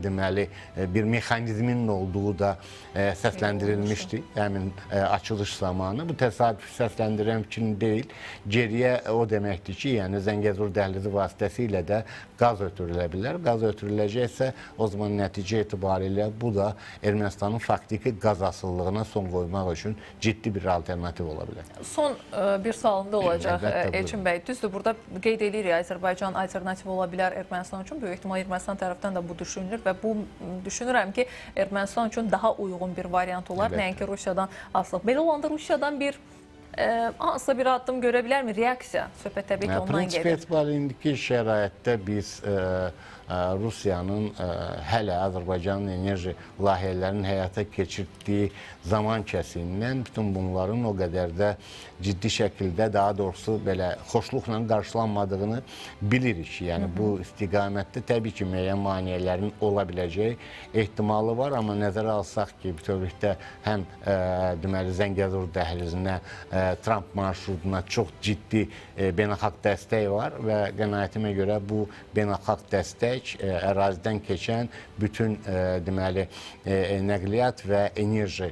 deməli bir mexanizmin olduğu da səsləndirilmişdi həmin açılış zamanı. Bu təsadüfi səsləndirən fikrin deyil. Geriyə o deməkdir ki, yəni Zəngəzur dəhlizi vasitəsilə də qaz ötürülə bilər. Qaz ötürüləcəksə, o zaman nəticə etibarilə bu da Ermənistanın faktiki qaz asıllığına son qoymaq üçün ciddi bir alternativ ola bilər. Son bir sualımda olacaq Elçin bəy. Düzdür, burada qeyd edirik, Azərbaycan alternativ ola bilər Ermənistan üçün. Böyük ehtimal Ermənistan tərəfdən də bu düşünülür və bu düşünürəm ki, Ermənistan üçün daha uyğun bir variant olar, nəinki Rusiyadan asılıq. Belə olanda Rusiyadan bir hansısa bir addım görə bilərmi? Reaksiya, söhbət təbii ki, ondan gedir. Prinsip etibarilə indiki şəraitdə biz Rusiyanın hələ Azərbaycanın enerji layihələrinin həyata keçirdiyi zaman kəsiyindən bütün bunların o qədər də ciddi şəkildə, daha doğrusu belə xoşluqla qarşılanmadığını bilirik. Yəni bu istiqamətdə təbii ki, müəyyən maneələrin ola biləcəyi ehtimalı var, amma nəzərə alsaq ki, bütövlükdə həm deməli Zəngəzur dəhlizinə, Tramp marşrutuna çox ciddi beynəlxalq dəstək var və qənaətimə görə bu beynəlxalq dəstək ərazidən keçən bütün deməli nəqliyyat və enerji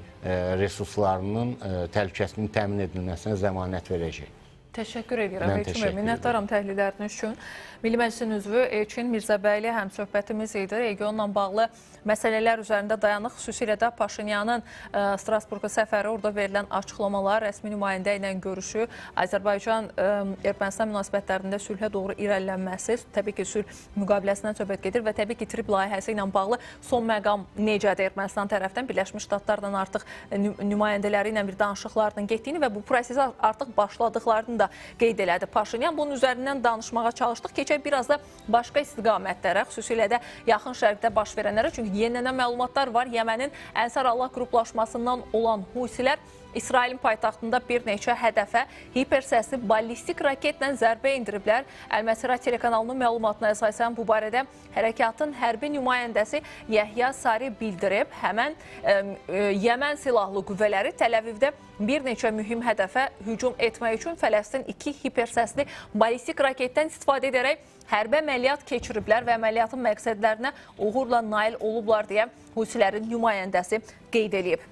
resurslarının təhlükəsinin təmin edilməsinə zəmanət verəcək. Təşəkkür edirəm Elçin bəy. Minnətdaram təhlilləriniz üçün. Milli Məclisin üzvü Elçin Mirzəbəyli həm söhbətimiz idi. Regionla bağlı məsələlər üzərində dayanıq, xüsusilə də Paşinyanın Strasburqa səfəri, orada verilən açıqlamalar, rəsmi nümayəndə ilə görüşü, Azərbaycan-Ermənistan münasibətlərində sülhə doğru irəlilənməsi, təbii ki, sülh müqaviləsindən söhbət gedir və təbii ki, TRIP layihəsi ilə bağlı son məqam necədir Ermənistan tərəfdən, Birləşmiş Ştatlardan artıq nümayəndələri ilə bir danışıqlarının getdiyini və bu prosesi artıq başladıqlarını da qeyd elədi Paşinyan. Bunun üzərindən danışmağa çalışdıq. Keçək biraz da başqa istiqamətlərə, xüsusilə də Yaxın Şərqdə baş verənlərə. Çünki yenilənən məlumatlar var. Yəmənin Ənsar Allah qruplaşmasından olan Husilər İsrailin paytaxtında bir neçə hədəfə hipersəsli ballistik raketlə zərbə indiriblər. Əl-Məsirə telekanalının məlumatına əsasən bu barədə hərəkatın hərbi nümayəndəsi Yəhya Sari bildirib. Həmən Yəmən silahlı qüvvələri Təl-Əvivdə bir neçə mühüm hədəfə hücum etmək üçün Fələstin 2 hipersəsli ballistik raketdən istifadə edərək hərbi əməliyyat keçiriblər və əməliyyatın məqsədlərinə uğurla nail olublar deyə Husilərin nümayəndəsi qeyd edib.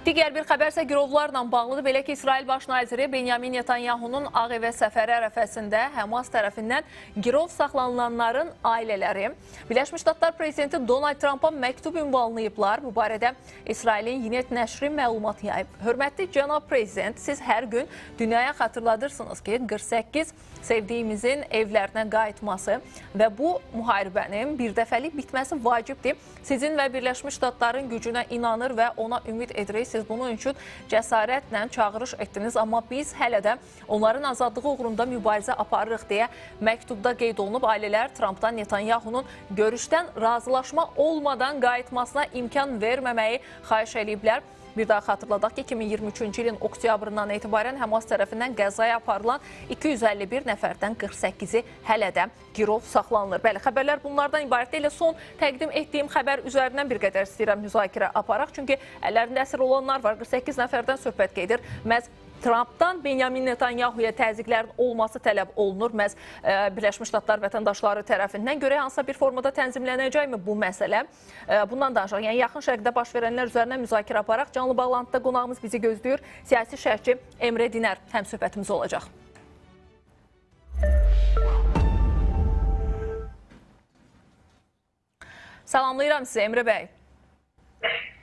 Digər bir xəbərsə girovlarla bağlıdır. Belə ki, İsrail Baş naziri Benyamin Netanyahunun Ağ Evə səfəri ərəfəsində Həmas tərəfindən girov saxlanılanların ailələri Birləşmiş Ştatlar prezidenti Donald Trumpa məktub ünvanlayıblar. Bu barədə İsrailin Yinet nəşri məlumat yayıb. Hörmətli cənab prezident, siz hər gün dünyaya xatırladırsınız ki, 48 sevdiyimizin evlərinə qayıtması və bu müharibənin birdəfəlik bitməsi vacibdir. Sizin və Birləşmiş Ştatların gücünə inanır və ona ümid edirik. Siz bunun üçün cəsarətlə çağırış etdiniz, amma biz hələ də onların azadlığı uğrunda mübarizə aparırıq deyə məktubda qeyd olunub. Ailələr Trumpdan Netanyahunun görüşdən razılaşma olmadan qayıtmasına imkan verməməyi xahiş ediblər. Bir daha xatırladaq ki, 2023-cü ilin oktyabrından etibarən Həmas tərəfindən Qəzzaya aparılan 251 nəfərdən 48-i hələ də girov saxlanılır. Bəli, xəbərlər bunlardan ibarət. Elə son təqdim etdiyim xəbər üzərindən bir qədər istəyirəm müzakirə aparaq. Çünki əllərində əsir olanlar var, 48 nəfərdən söhbət gedir. Məhz Trumpdan Benyamin Netanyahuya təzyiqlərin olması tələb olunur. Məhz Birləşmiş Ştatlar vətəndaşları tərəfindən görə hansısa bir formada tənzimlənəcəkmi bu məsələ? Bundan danışaq. Yəni, Yaxın Şərqdə baş verənlər üzərindən müzakirə aparaq. Canlı bağlantıda qonağımız bizi gözləyir. Siyasi şərhçi Emre Dinər həmsöhbətimiz olacaq. Salamlayıram sizə Emre bəy.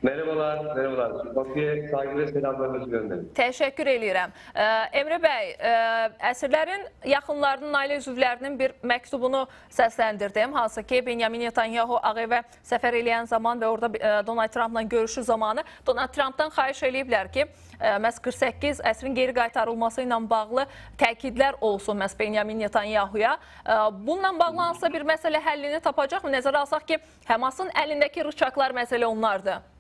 Merhabalar, merhabalar. Batı'ya saygı ve selamlarımızı gönderin. Təşəkkür eləyirəm. Emre bəy, əsirlərin yaxınlarının, ailə üzvlərinin bir məktubunu səsləndirdim. Hansı ki, Benjamin Netanyahu Ağ Evə səfər eləyən zaman və orada Donald Trumpla görüşü zamanı Donald Trumpdan xahiş eləyiblər ki, məhz 48 əsrin geri qaytarılması ilə bağlı təkidlər olsun məhz Benjamin Netanyahu'ya. Bununla bağlı hansısa bir məsələ həllini tapacaq mı? Nəzərə alsaq ki, Həmasın əlindəki rıçaqlar məsələ onlardır.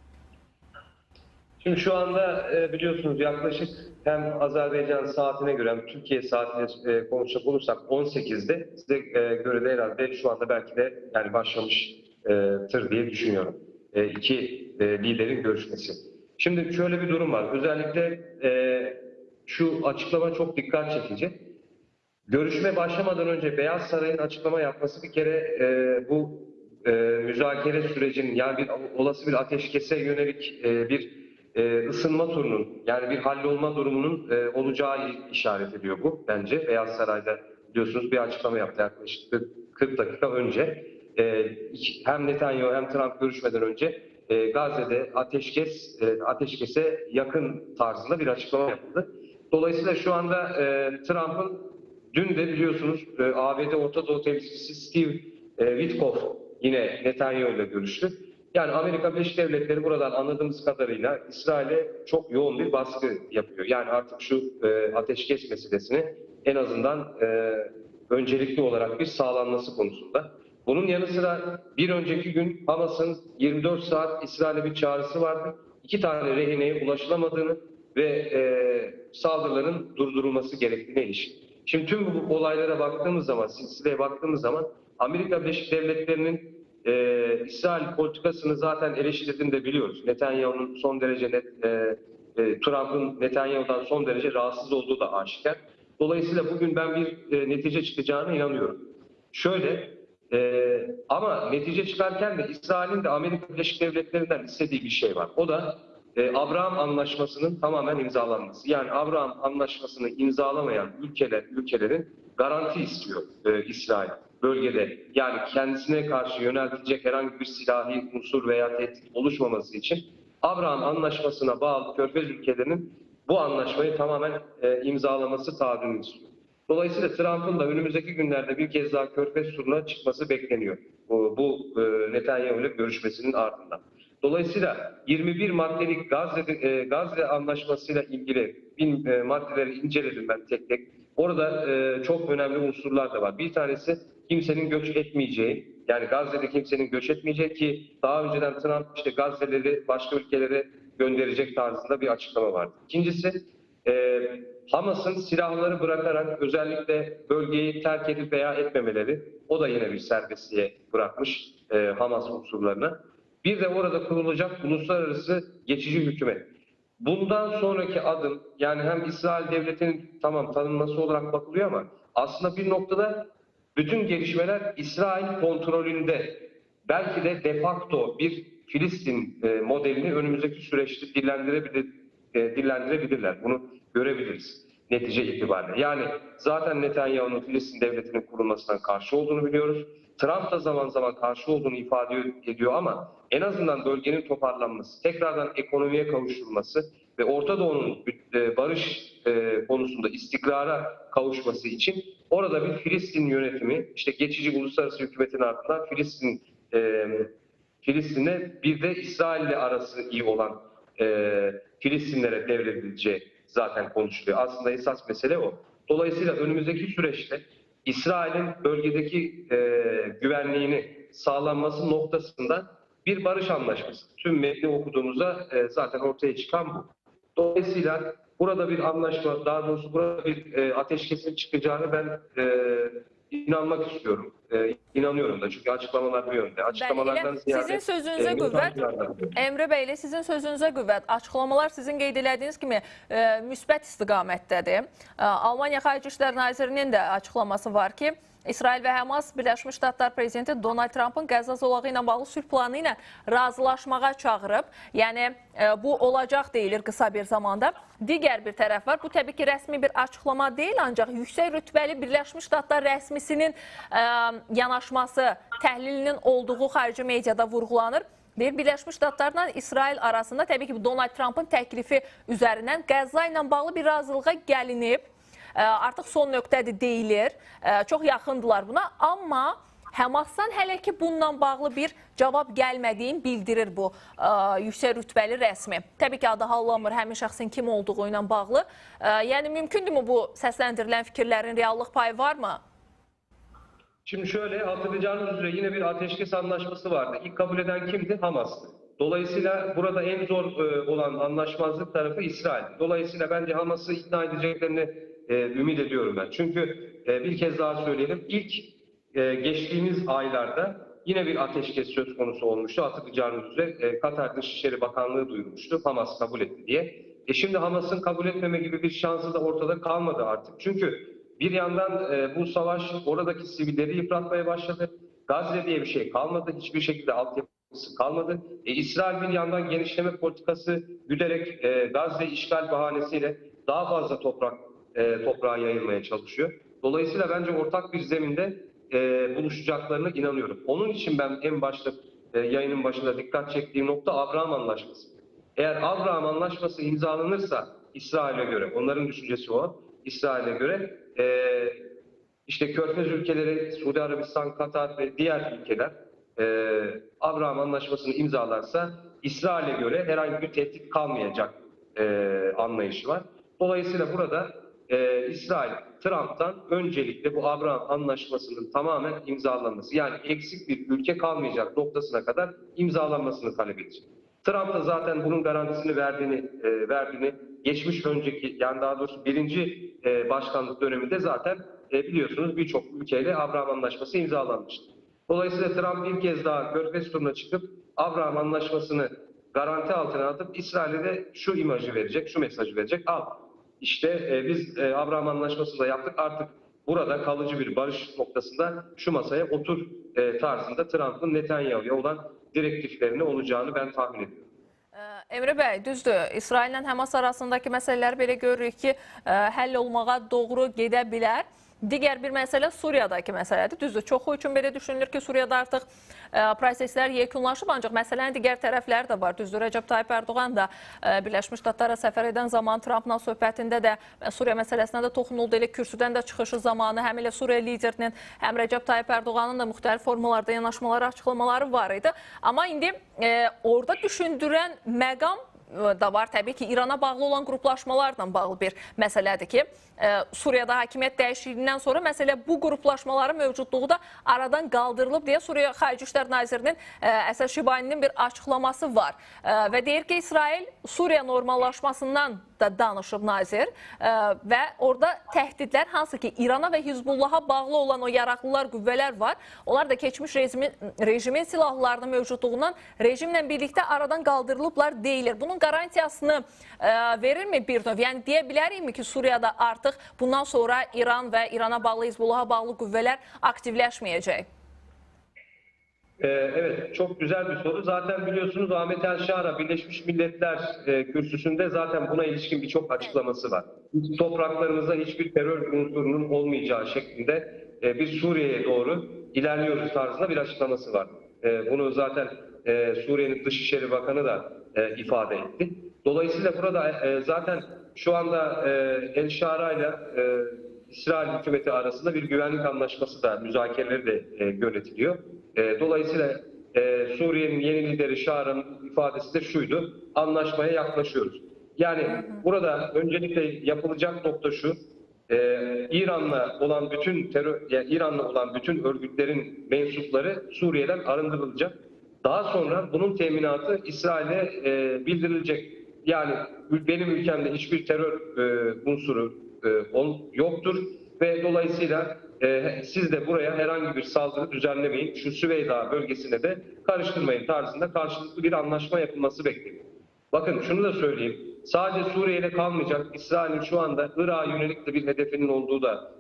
Şimdi şu anda biliyorsunuz yaklaşık hem Azerbaycan saatine göre hem Türkiye saatine konuşacak olursak 18'de size göre de herhalde şu anda belki de yani başlamıştır diye düşünüyorum. İki liderin görüşmesi. Şimdi şöyle bir durum var. Özellikle şu açıklama çok dikkat çekici. Görüşme başlamadan önce Beyaz Saray'ın açıklama yapması bir kere bu müzakere sürecinin yani bir olası bir ateşkese yönelik bir ısınma turunun yani bir hallolma durumunun olacağı işaret ediyor bu bence. Beyaz Saray'da biliyorsunuz bir açıklama yaptı yaklaşık 40 dakika önce. Hem Netanyahu hem Trump görüşmeden önce Gazze'de ateşkese yakın tarzında bir açıklama yapıldı. Dolayısıyla şu anda Trump'ın dün de biliyorsunuz ABD Orta Doğu temsilcisi Steve Witkoff yine Netanyahu ile görüştü. Yani Amerika Birleşik Devletleri buradan anladığımız kadarıyla İsrail'e çok yoğun bir baskı yapıyor. Yani artık şu ateşkes meselesini en azından öncelikli olarak bir sağlanması konusunda. Bunun yanı sıra bir önceki gün Hamas'ın 24 saat İsrail'e bir çağrısı vardı. 2 tane rehineye ulaşılamadığını ve saldırıların durdurulması gerektiğine ilişkin. Şimdi tüm bu olaylara baktığımız zaman, silsileye baktığımız zaman Amerika Birleşik Devletleri'nin İsrail politikasını zaten eleştirdiğini de biliyoruz. Netanyahu'nun son derece Trump'ın Netanyahu'dan son derece rahatsız olduğu da aşikar. Dolayısıyla bugün ben bir netice çıkacağına inanıyorum. Şöyle ama netice çıkarken de İsrail'in de Amerika Birleşik Devletleri'nden istediği bir şey var. O da Abraham Anlaşması'nın tamamen imzalanması. Yani Abraham Anlaşması'nı imzalamayan ülkelerin garanti istiyor İsrail bölgede. Yani kendisine karşı yöneltilecek herhangi bir silahi unsur veya tehdit oluşmaması için Abraham Anlaşması'na bağlı Körfez ülkelerinin bu anlaşmayı tamamen imzalaması taahhüdünü istiyor. Dolayısıyla Trump'ın da önümüzdeki günlerde bir kez daha Körfez turuna çıkması bekleniyor. Bu Netanyahu ile görüşmesinin ardından. Dolayısıyla 21 maddelik Gazze Anlaşması'yla ilgili maddeleri inceledim ben tek tek. Orada çok önemli unsurlar da var. Bir tanesi kimsenin göç etmeyeceği, yani Gazze'de kimsenin göç etmeyeceği ki daha önceden Trump işte Gazze'leri başka ülkelere gönderecek tarzında bir açıklama vardı. İkincisi Hamas'ın silahları bırakarak özellikle bölgeyi terk edip veya etmemeleri, o da yine bir serbestliğe bırakmış Hamas unsurlarına. Bir de orada kurulacak uluslararası geçici hükümet. Bundan sonraki adım yani hem İsrail devletinin tamam tanınması olarak bakılıyor ama aslında bir noktada bütün gelişmeler İsrail kontrolünde. Belki de de facto bir Filistin modelini önümüzdeki süreçte dillendirebilirler. Bunu görebiliriz netice itibariyle. Yani zaten Netanyahu'nun Filistin devletinin kurulmasına karşı olduğunu biliyoruz. Trump da zaman zaman karşı olduğunu ifade ediyor ama en azından bölgenin toparlanması, tekrardan ekonomiye kavuşturulması ve Orta Doğu'nun barış konusunda istikrara kavuşması için orada bir Filistin yönetimi, işte geçici uluslararası hükümetin ardından Filistin'e bir de İsrail'le arası iyi olan Filistinlere devredileceği zaten konuşuluyor. Aslında esas mesele o. Dolayısıyla önümüzdeki süreçte İsrail'in bölgedeki güvenliğini sağlanması noktasında bir barış anlaşması. Tüm metni okuduğumuzda zaten ortaya çıkan bu. Dolayısıyla burada bir anlaşma, daha doğrusu burada bir ateşkesin çıkacağını ben inanmak istiyorum. İnanıyorum da çünkü açıklamalar bu yönde. Açıklamalardan ziyade sizin sözünüze qüvvət, Emre bəylə sizin sözünüzə qüvvət. Açıqlamalar sizin qeyd elədiyiniz kimi müsbət istiqamətdədir. Almaniya Xarici İşlər Nazirinin də açıqlaması var ki, İsrail və Həmas Birləşmiş Ştatlar prezidenti Donald Trump'ın Qəzza zolağı ilə bağlı sülh planı ilə razılaşmağa çağırıb. Yəni bu olacaq deyilir qısa bir zamanda. Digər bir tərəf var. Bu təbii ki rəsmi bir açıqlama deyil, ancaq yüksək rütbəli Birləşmiş Ştatlar rəsmisinin yanaşması, təhlilinin olduğu xarici mediada vurğulanır. Deyir, Birləşmiş Ştatlarla İsrail arasında təbii ki, Donald Trump'ın təklifi üzərindən Qəzza ilə bağlı bir razılığa gəlinib. Artıq son nöqtədir deyilir. Çox yaxındılar buna. Amma Həmasdan hələ ki bununla bağlı bir cavab gəlmədiyini bildirir bu yüksək rütbəli rəsmi. Təbii ki, adı hallanmır həmin şəxsin kim olduğu ilə bağlı. Yəni, mümkündürmü bu səsləndirilən fikirlərin reallıq payı varmı? Şimdi şöyle, hatırlayacağınız üzere yine bir ateşkes anlaşması vardı. İlk kabul eden kimdi? Hamas'tı. Dolayısıyla burada en zor olan anlaşmazlık tarafı İsrail. Dolayısıyla bence Hamas'ı ikna edeceklerini ümit ediyorum ben. Çünkü bir kez daha söyleyelim. İlk geçtiğimiz aylarda yine bir ateşkes söz konusu olmuştu. Hatırlayacağınız üzere Katar Dışişleri Bakanlığı duyurmuştu. Hamas kabul etti diye. Şimdi Hamas'ın kabul etmeme gibi bir şansı da ortada kalmadı artık. Çünkü bir yandan bu savaş oradaki sivilleri yıpratmaya başladı. Gazze diye bir şey kalmadı. Hiçbir şekilde altyapısı kalmadı. İsrail bir yandan genişleme politikası güderek Gazze işgal bahanesiyle daha fazla toprağa yayılmaya çalışıyor. Dolayısıyla bence ortak bir zeminde buluşacaklarına inanıyorum. Onun için ben en başta yayının başında dikkat çektiğim nokta Abraham Anlaşması. Eğer Abraham Anlaşması imzalanırsa İsrail'e göre, onların düşüncesi o, İsrail'e göre işte Körfez ülkeleri, Suudi Arabistan, Katar ve diğer ülkeler Abraham Anlaşması'nı imzalarsa İsrail'e göre herhangi bir tehdit kalmayacak anlayışı var. Dolayısıyla burada İsrail, Trump'tan öncelikle bu Abraham Anlaşması'nın tamamen imzalanması, yani eksik bir ülke kalmayacak noktasına kadar imzalanmasını talep edecek. Trump da zaten bunun garantisini verdiğini geçmiş önceki, yani daha doğrusu birinci başkanlık döneminde zaten biliyorsunuz birçok ülkeyle Abraham Anlaşması imzalanmıştı. Dolayısıyla Trump bir kez daha Körfez turuna çıkıp Abraham Anlaşması'nı garanti altına atıp İsrail'e de şu imajı verecek, şu mesajı verecek. Al, işte biz Abraham Anlaşması'nı da yaptık, artık burada kalıcı bir barış noktasında şu masaya otur tarzında Trump'ın Netanyahu'ya olan direktiflerini olacağını ben tahmin ediyorum. Emre bəy, düzdür. İsraillə Həmas arasındakı məsələləri belə görürük ki, həll olmağa doğru gedə bilər. Digər bir məsələ Suriyadakı məsələdir. Düzdür, çoxu üçün belə düşünülür ki, Suriyada artıq proseslər yekunlaşıb, ancaq məsələnin digər tərəfləri də var. Düzdür, Rəcəb Tayyip Erdoğan da Birləşmiş Ştatlara səfər edən zaman Trumpla söhbətində də Suriya məsələsinə də toxunuldu. Elə kürsüdən də çıxışı zamanı həm elə Suriya liderinin, həm Rəcəb Tayyip Erdoğanın da müxtəlif formalarda yanaşmaları, açıqlamaları var idi. Amma indi orada düşündürən məqam da var. Təbii ki, İrana bağlı olan qruplaşmalarla bağlı bir məsələdir ki, Suriyada hakimiyyət dəyişikliyindən sonra məsələ bu qruplaşmaların mövcudluğu da aradan qaldırılıb deyə Suriya Xarici İşlər Nazirinin Əsəd Şibaninin bir açıqlaması var. Və deyir ki, İsrail Suriya normallaşmasından da danışıb nazir və orada təhdidlər, hansı ki, İrana və Hizbullaha bağlı olan o yaraqlılar, qüvvələr var. Onlar da keçmiş rejimin silahlarının mövcudluğundan rejimlə birlikdə aradan qaldırılıblar deyilir. Bunun garantiyasını verirmi bir növ? Yəni, deyə bilərikmi ki, Suriyada artıq bundan sonra İran və İrana bağlı, Hizbullaha bağlı qüvvələr aktivləşməyəcək? Evet, çok güzel bir soru. Zaten biliyorsunuz Ahmet El Şara Birleşmiş Milletler kürsüsünde zaten buna ilişkin birçok açıklaması var. Topraklarımızda hiçbir terör unsurunun olmayacağı şeklinde bir Suriye'ye doğru ilerliyoruz tarzında bir açıklaması var. Bunu zaten Suriye'nin Dışişleri Bakanı da ifade etti. Dolayısıyla burada zaten şu anda El Şara ile İsrail hükümeti arasında bir güvenlik anlaşması da, müzakereleri de yönetiliyor. Dolayısıyla Suriye'nin yeni lideri Şara'nın ifadesi de şuydu: anlaşmaya yaklaşıyoruz. Yani burada öncelikle yapılacak nokta şu: İran'la olan bütün örgütlerin mensupları Suriye'den arındırılacak. Daha sonra bunun teminatı İsrail'e bildirilecek. Yani benim ülkemde hiçbir terör unsuru yoktur ve dolayısıyla siz de buraya herhangi bir saldırı düzenlemeyin, şu Süveyda bölgesine de karıştırmayın tarzında karşılıklı bir anlaşma yapılması bekleniyor. Bakın şunu da söyleyeyim, sadece Suriye ile kalmayacak, İsrail'in şu anda Irak'a yönelik de bir hedefinin olduğu da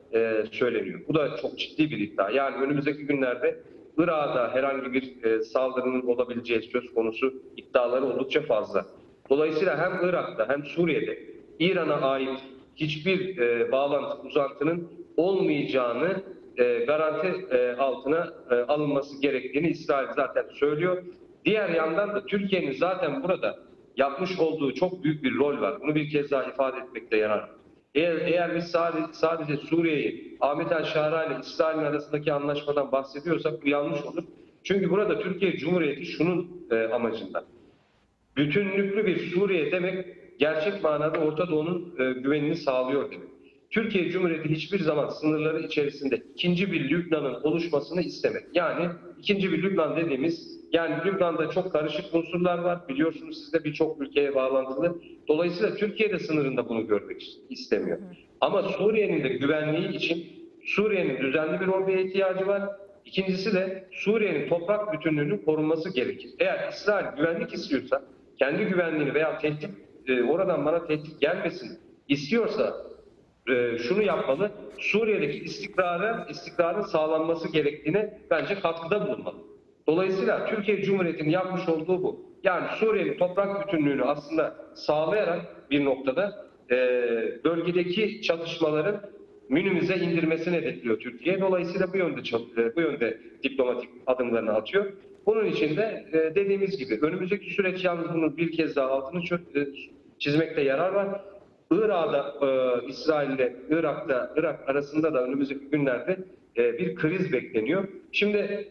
söyleniyor. Bu da çok ciddi bir iddia. Yani önümüzdeki günlerde Irak'da herhangi bir saldırının olabileceği söz konusu iddiaları oldukça fazla. Dolayısıyla hem Irak'ta hem Suriye'de İran'a ait hiçbir bağlantı, uzantının olmayacağını garanti altına alınması gerektiğini İsrail zaten söylüyor. Diğer yandan da Türkiye'nin zaten burada yapmış olduğu çok büyük bir rol var. Bunu bir kez daha ifade etmekte yarar var. Eğer biz sadece Suriye'yi Ahmet el-Şara ile İsrail'in arasındaki anlaşmadan bahsediyorsak bu yanlış olur. Çünkü burada Türkiye Cumhuriyeti şunun amacında. Bütünlüklü bir Suriye demek gerçek manada Orta Doğu'nun güvenini sağlıyor demek. Türkiye Cumhuriyeti hiçbir zaman sınırları içerisinde ikinci bir Lübnan'ın oluşmasını istemedi. Yani ikinci bir Lübnan dediğimiz, yani Lübnan'da çok karışık unsurlar var. Biliyorsunuz siz de birçok ülkeye bağlantılı. Dolayısıyla Türkiye de sınırında bunu görmek istemiyor. Ama Suriye'nin de güvenliği için Suriye'nin düzenli bir orduya ihtiyacı var. İkincisi de Suriye'nin toprak bütünlüğünün korunması gerekir. Eğer İsrail güvenlik istiyorsa, kendi güvenliğini veya tehdit, oradan bana tehdit gelmesin istiyorsa şunu yapmalı. Suriye'deki istikrarın sağlanması gerektiğine bence katkıda bulunmalı. Dolayısıyla Türkiye Cumhuriyeti'nin yapmış olduğu bu. Yani Suriye'nin toprak bütünlüğünü aslında sağlayarak bir noktada bölgedeki çatışmaların minimize indirmesini hedefliyor Türkiye. Dolayısıyla bu yönde diplomatik adımlarını atıyor. Bunun için de dediğimiz gibi önümüzdeki süreç yalnız bunun bir kez daha altını çizmekte yarar var. Irak'da, İsrail ile Irak arasında da önümüzdeki günlerde bir kriz bekleniyor. Şimdi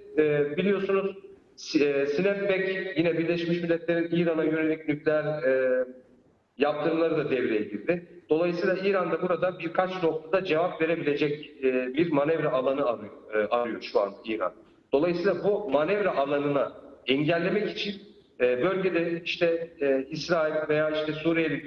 biliyorsunuz Snapback yine Birleşmiş Milletler'in İran'a yönelik nükleer yaptırımları da devreye girdi. Dolayısıyla İran da burada birkaç noktada cevap verebilecek bir manevra alanı arıyor şu an İran. Dolayısıyla bu manevra alanına engellemek için bölgede işte İsrail veya işte Suriyeli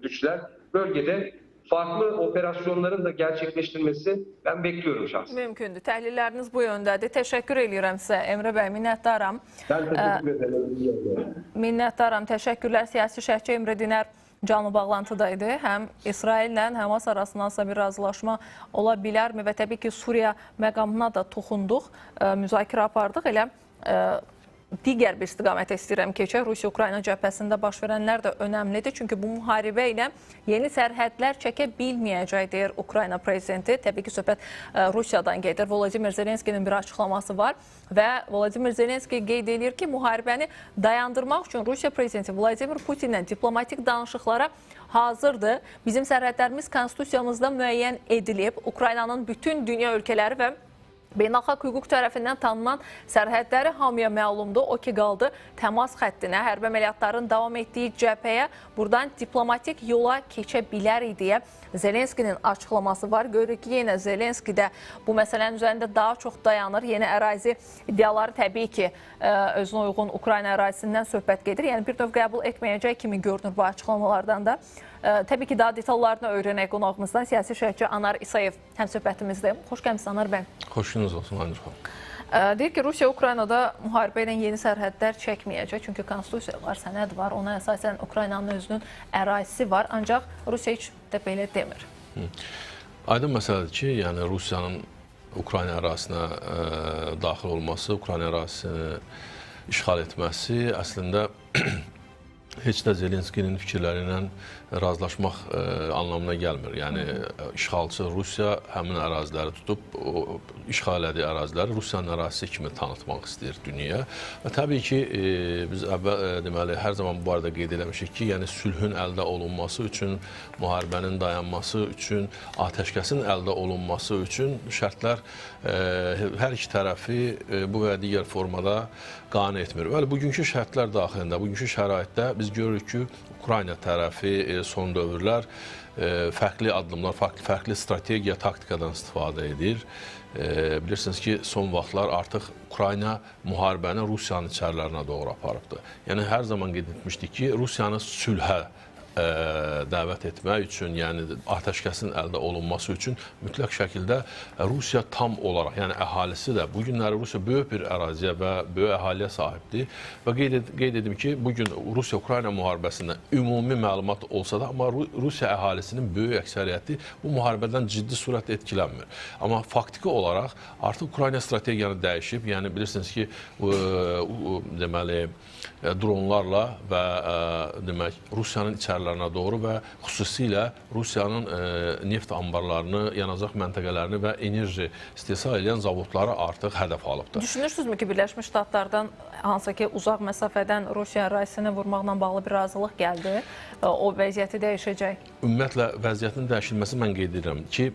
güçler bölgede farklı operasyonların da gerçekleştirmesi ben bekliyorum şahsen. Mümkündür. Təhlilləriniz bu yöndədir. Təşəkkür edirəm sizə Emre bəy, minnətdaram. Ben teşekkür ederim. Minnətdaram, təşəkkürlər. Siyasi şərhçi Emre Dinər canlı bağlantıdaydı. Həm İsraillə Həmas arasındansa bir razılaşma ola bilərmi və təbii ki, Suriya məqamına da toxunduq, müzakirə apardıq. Elə digər bir istiqamətə istəyirəm keçək. Rusiya-Ukrayna cəbhəsində baş verənlər də önəmlidir. Çünki bu müharibə ilə yeni sərhədlər çəkə bilməyəcək, deyir Ukrayna prezidenti. Təbii ki, söhbət Rusiyadan gedir. Volodimir Zelenskinin bir açıqlaması var və Volodimir Zelenski qeyd edir ki, müharibəni dayandırmaq üçün Rusiya prezidenti Vladimir Putinlə diplomatik danışıqlara hazırdır. Bizim sərhədlərimiz konstitusiyamızda müəyyən edilib. Ukraynanın bütün dünya ölkələri və beynəlxalq hüquq tərəfindən tanınan sərhədləri hamıya məlumdur. O ki qaldı təmas xəttinə, hərbi əməliyyatların davam etdiyi cəbhəyə buradan diplomatik yola keçə bilərik deyə Zelenskinin açıqlaması var. Görürük ki, yenə Zelenski də bu məsələnin üzərində daha çox dayanır. Yeni ərazi iddiaları təbii ki, özünə uyğun Ukrayna ərazisindən söhbət gedir. Yəni bir növ qəbul etməyəcək kimi görünür bu açıqlamalardan da. Təbii ki, daha detallarını öyrənək qonağımızdan. Siyasi şərhçi Anar İsayev həmsöhbətimizdir. Xoş gəlmisiniz Anar bəy. Xoşunuz olsun Aynur xanım. Deyir ki, Rusiya Ukraynada müharibə ilə yeni sərhədlər çəkməyəcək. Çünki konstitusiya var, sənəd var. Ona əsasən Ukraynanın özünün ərazisi var. Ancaq Rusiya heç də belə demir. Aydın məsələdir ki, yəni Rusiyanın Ukrayna ərazisinə daxil olması, Ukrayna ərazisini işğal etməsi əslində heç də Zelenskinin fikirləri ilə razılaşmaq anlamına gəlmir. Yəni, işğalçı Rusiya həmin əraziləri tutub, işğal elədiyi əraziləri Rusiyanın ərazisi kimi tanıtmaq istəyir dünyaya. Və təbii ki, biz deməli, hər zaman bu arada qeyd eləmişik ki, yəni sülhün əldə olunması üçün, müharibənin dayanması üçün, atəşkəsin əldə olunması üçün şərtlər hər iki tərəfi bu və digər formada qane etmir. Bəli, bugünkü şərtlər daxilində, bugünkü şəraitdə biz görürük ki, Ukrayna tərəfi son dövrlər fərqli addımlar, fərqli strategiya, taktikadan istifadə edir. Bilirsiniz ki, son vaxtlar artıq Ukrayna müharibəni Rusiyanın içərilərinə doğru aparıbdır. Yəni, hər zaman qeyd etmişdik ki, Rusiyanı sülhə dəvət etmək üçün, yəni atəşkəsin əldə olunması üçün mütləq şəkildə Rusiya tam olaraq, yəni əhalisi də, bu günləri Rusiya böyük bir əraziyə və böyük əhaliyə sahibdir və qeyd edim ki, bugün Rusiya-Ukrayna müharibəsində ümumi məlumat olsa da, amma Rusiya əhalisinin böyük əksəriyyəti bu müharibədən ciddi surətdə etkilənmir. Amma faktiki olaraq artıq Ukrayna strategiyanı dəyişib, yəni bilirsiniz ki, deməli, dronlarla və demək, Rusiyanın içərilərinə xəbərlərinə doğru və xüsusilə Rusiyanın neft anbarlarını, yanacaq məntəqələrini və enerji istehsal edən zavodları artıq hədəf alıbdır. Düşünürsünüzmü ki, Birləşmiş Ştatlardan hansı ki uzaq məsafədən Rusiya ərazisini vurmaqla bağlı bir razılıq gəldi, o vəziyyəti dəyişəcək? Ümumiyyətlə, vəziyyətin dəyişilməsi mən qeyd edirəm ki,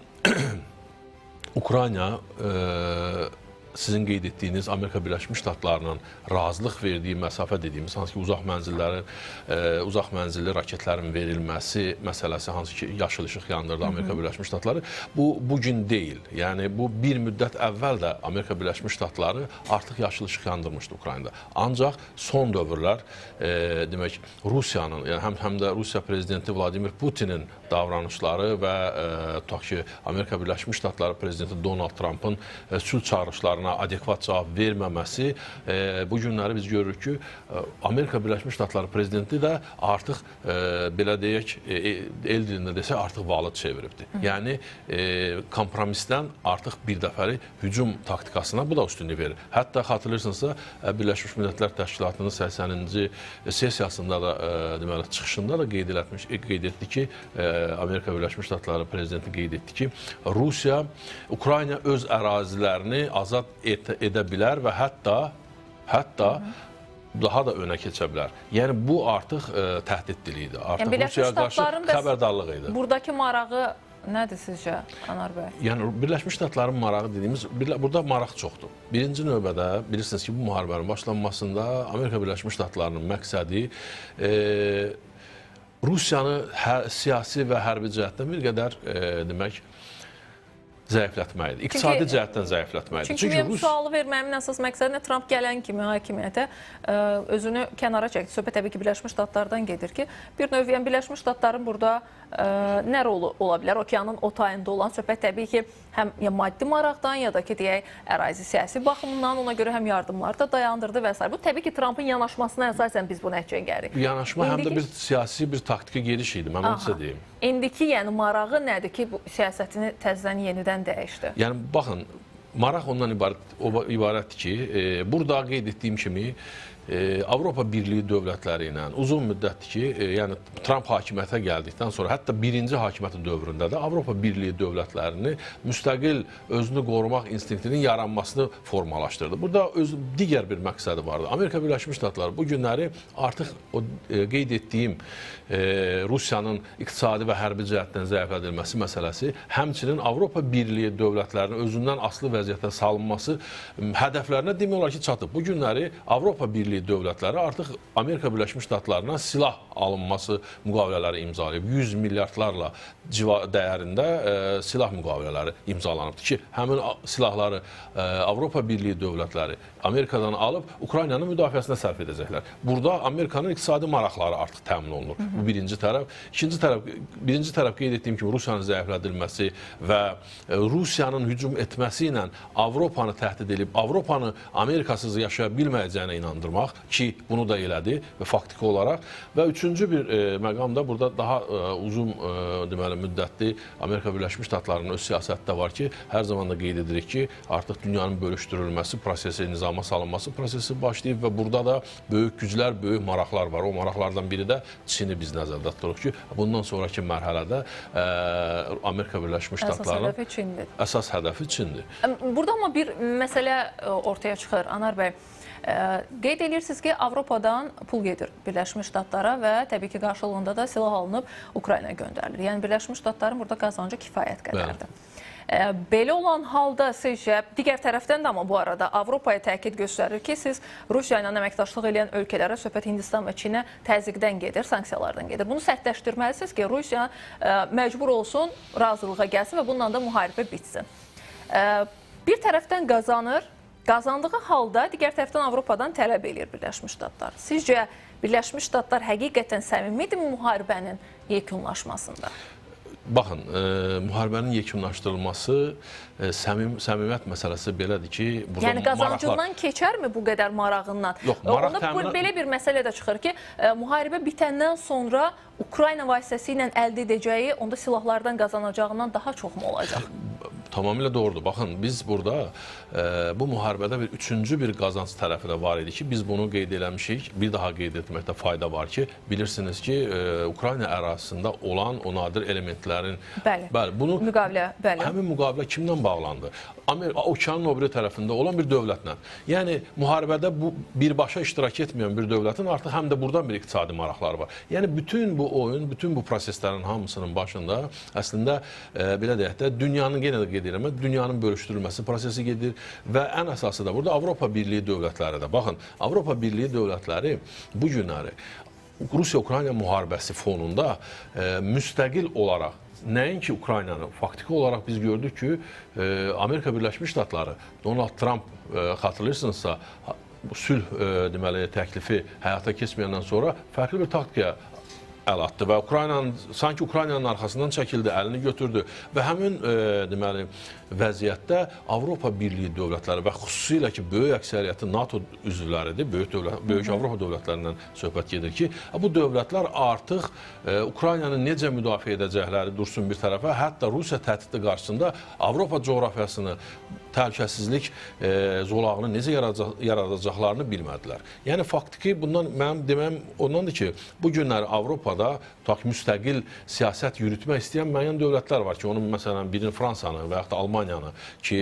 Ukrayna sizin qeyd etdiyiniz Amerika Birləşmiş Ştatlarının razılıq verdiyi məsafə dediyimiz, hansı ki, uzaq mənzilli raketlərin verilməsi məsələsi, hansı ki, yaşıl işıq yandırdı Amerika Birləşmiş Ştatları, bu gün deyil. Yəni, bu bir müddət əvvəl də Amerika Birləşmiş Ştatları artıq yaşıl işıq yandırmışdı Ukraynada. Ancaq son dövrlər, demək, Rusiyanın, yəni həm də Rusiya prezidenti Vladimir Putinin davranışları və tutaq ki, Amerika Birləşmiş Ştatları prezidenti Donald Trumpın sülh çağırışlarına adekvat cavab verməməsi, bu günləri biz görürük ki, Amerika Birləşmiş Ştatları prezidenti də artıq, belə deyək, el dilində desək, artıq valı çeviribdir. Yəni, kompromisdən artıq bir dəfəli hücum taktikasına bu da üstünlük verir. Hətta xatırlayırsınızsa, Birləşmiş Millətlər Təşkilatının 80-ci sessiyasında da, deməli, çıxışında da qeyd etdi ki, Amerika Birləşmiş Ştatları prezidenti qeyd etdi ki, Rusiya, Ukrayna öz ərazilərini azad edə bilər və hətta daha da önə keçə bilər. Yəni, bu artıq təhdid dilidir. Artıq Rusiyaya qarşı xəbərdarlıq idi. Buradakı marağı nədir sizcə, Anar bəy? Yəni, Birləşmiş Ştatların marağı dediyimiz, burada maraq çoxdur. Birinci növbədə, bilirsiniz ki, bu müharibənin başlanmasında Amerika Birləşmiş Ştatlarının məqsədi Rusiyanı siyasi və hərbi cəhətdən bir qədər, demək, zəiflətməkdir. İqtisadi cəhətdən zəiflətməkdir. Çünki mənim sualı verməyimin əsas məqsədi Trump gələn kimi hakimiyyətə özünü kənara çəkdi. Söhbət təbii ki, Birləşmiş Ştatlardan gedir ki, bir növ Birləşmiş Ştatların burada nə rolu ola bilər? Okeanın o tayında olan söhbət təbii ki, həm maddi maraqdan ya da ki, deyək, ərazi siyasi baxımından ona görə həm yardımlar da dayandırdı və s. Bu, təbii ki, Trumpın yanaşmasına əsasən biz bu nəticəyə gəlirik. Yanaşma həm də bir siyasi, bir taktiki gediş idi, mən onu sizə deyim. İndiki, yəni, marağı nədir ki, bu siyasətini təzədən yenidən dəyişdi? Yəni, baxın, maraq ondan ibarətdir ki, burada qeyd etdiyim kimi, Avropa Birliyi dövlətləri ilə uzun müddətdir ki, yəni Trump hakimiyyətə gəldikdən sonra, hətta birinci hakimiyyəti dövründə də Avropa Birliyi dövlətlərini müstəqil özünü qorumaq instinktinin yaranmasını formalaşdırdı. Burada digər bir məqsədi vardı. Amerika Birləşmiş Ştatları bu günləri artıq o qeyd etdiyim Rusiyanın iqtisadi və hərbi cəhətdən zəiflədilməsi məsələsi, həmçinin Avropa Birliyi dövlətlərinin özündən asılı vəziyyətə salınması hədəflərinə demək olar ki, çatıb. Bu günləri Avropa Birliyi dövlətləri artıq Amerika Birləşmiş Ştatlarına silah alınması müqavilələri imzalayıb. 100 milyardlarla dəyərində silah müqavilələri imzalanıbdır ki, həmin silahları Avropa Birliyi dövlətləri Amerikadan alıb Ukraynanın müdafiəsinə sərf edəcəklər. Burada Amerikanın iqtisadi maraqları artıq təmin olunur. Bu birinci tərəf. Birinci tərəf qeyd etdiyim kimi Rusiyanın zəiflədilməsi və Rusiyanın hücum etməsi ilə Avropanı təhdid edib, Avropanı Amerikasız yaşaya bilməyəcəyinə inandırmaq ki, bunu da elədi və faktiki olaraq. Və üçüncü bir məqam da burada daha uzun deməli müddətli Amerika Birləşmiş Ştatlarının öz siyasətdə var ki, hər zaman da qeyd edirik ki, artıq dünyanın bölüşdürülməsi prosesi, nizama salınması prosesi başlayıb və burada da böyük güclər, böyük maraqlar var. O maraqlardan biri də Çini biz nəzərdə tuturuq ki, bundan sonraki mərhələdə Amerika Birləşmiş Ştatlarının əsas hədəfi Çindir. Burada amma bir məsələ ortaya çıxır, Anar bəy. Qeyd edirsiniz ki, Avropadan pul gedir Birləşmiş Ştatlara və təbii ki, qarşılığında da silah alınıb Ukraynaya göndərilir. Yəni, Birləşmiş Ştatların burada qazancı kifayət qədərdir. Belə olan halda sizcə, digər tərəfdən də amma bu arada Avropaya təkid göstərir ki, siz Rusiya ilə əməkdaşlıq edən ölkələrə, söhbət Hindistan və Çinə təzyiqdən gedir, sanksiyalardan gedir. Bunu sərtləşdirməlisiniz ki, Rusiya məcbur olsun, razılığa gəlsin və bununla da müharibə bitsin. Bir tərəfdən qazanır, qazandığı halda digər tərəfdən Avropadan tələb edir Birləşmiş Ştatlar. Sizcə, Birləşmiş Ştatlar həqiqətən səmimidir müharibənin yekunlaşmasında? Baxın, müharibənin yekunlaşdırılması, səmimiyyət məsələsi belədir ki, yəni qazancından keçərmi bu qədər marağından? Yox, maraq təmin... Belə bir məsələ də çıxır ki, müharibə bitəndən sonra Ukrayna vasitəsilə əldə edəcəyi, onda silahlardan qazanacağından daha çox mu olacaq? Tamamilə doğrudur. Baxın, biz burada bu müharibədə üçüncü bir qazanc tərəfi də var idi ki, biz bunu qeyd eləmişik. Bir daha qeyd etməkdə fayda var ki, bilirsiniz ki, Ukrayna ərazisində olan o nadir elementlərin bunu həmin müqavilə kimlə bağlandı? Okeanın o biri tərəfində olan bir dövlətlə. Yəni, müharibədə bu birbaşa iştirak etməyən bir dövlətin artıq həm də buradan bir iqtisadi maraqları var. Yəni, bütün bu oyun, bütün bu proseslərin hamısının başında əslində, belə deyək də, dünyanın, yenə də qeyd edirəm, dünyanın bölüşdürülməsi prosesi gedir və ən əsası da burada Avropa Birliyi dövlətləri də. Baxın, Avropa Birliyi dövlətləri bu günləri Rusiya-Ukrayna müharibəsi fonunda müstəqil olaraq, nəinki Ukraynanı, faktiki olaraq biz gördük ki, Amerika Birləşmiş Ştatları, Donald Trump xatırlayırsınızsa, sülh deməli təklifi həyata keçməyəndən sonra fərqli bir taktikaya əl atdı və sanki Ukraynanın arxasından çəkildi, əlini götürdü və həmin deməli vəziyyətdə Avropa Birliyi dövlətləri və xüsusilə ki, böyük əksəriyyəti NATO üzvləridir, böyük Avropa dövlətlərindən söhbət gedir ki, bu dövlətlər artıq Ukraynanı necə müdafiə edəcəkləri dursun bir tərəfə, hətta Rusiya təhdidi qarşısında Avropa coğrafiyasını, təhlükəsizlik zolağını necə yaradacaqlarını bilmədilər. Yəni, faktiki bundan mənim deməm ondandır ki, bu günləri Avropada müstəqil siyasət yürütmək istəyən müəyyən dövlətlər var ki, onun məsələn birini Fransanı və yaxud da Almaniyanı ki,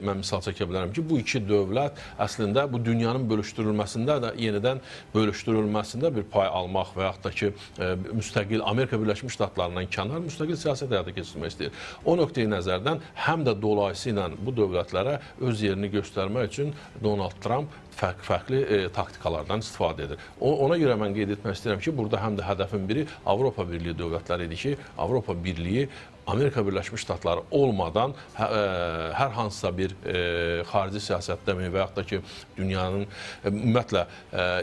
mən misal çəkə bilərəm ki, bu iki dövlət əslində bu dünyanın bölüşdürülməsində də yenidən bölüşdürülməsində bir pay almaq və yaxud da ki, müstəqil Amerika Birləşmiş Ştatlarından kənar müstəqil siyasət həyata keçirmək istəyir. O nöqteyi nəzərdən həm də dolayısıyla bu dövlətlərə öz yerini göstərmək üçün Donald Trump fərqli taktikalardan istifadə edir. Ona görə mən qeyd etmək istəyirəm ki, burada həm də hədəfin biri Avropa Birliyi dövlətləri idi ki, Avropa Birliyi Amerika Birləşmiş Ştatları olmadan hər hansısa bir xarici siyasətdəmi və yaxud da ki, dünyanın ümumiyyətlə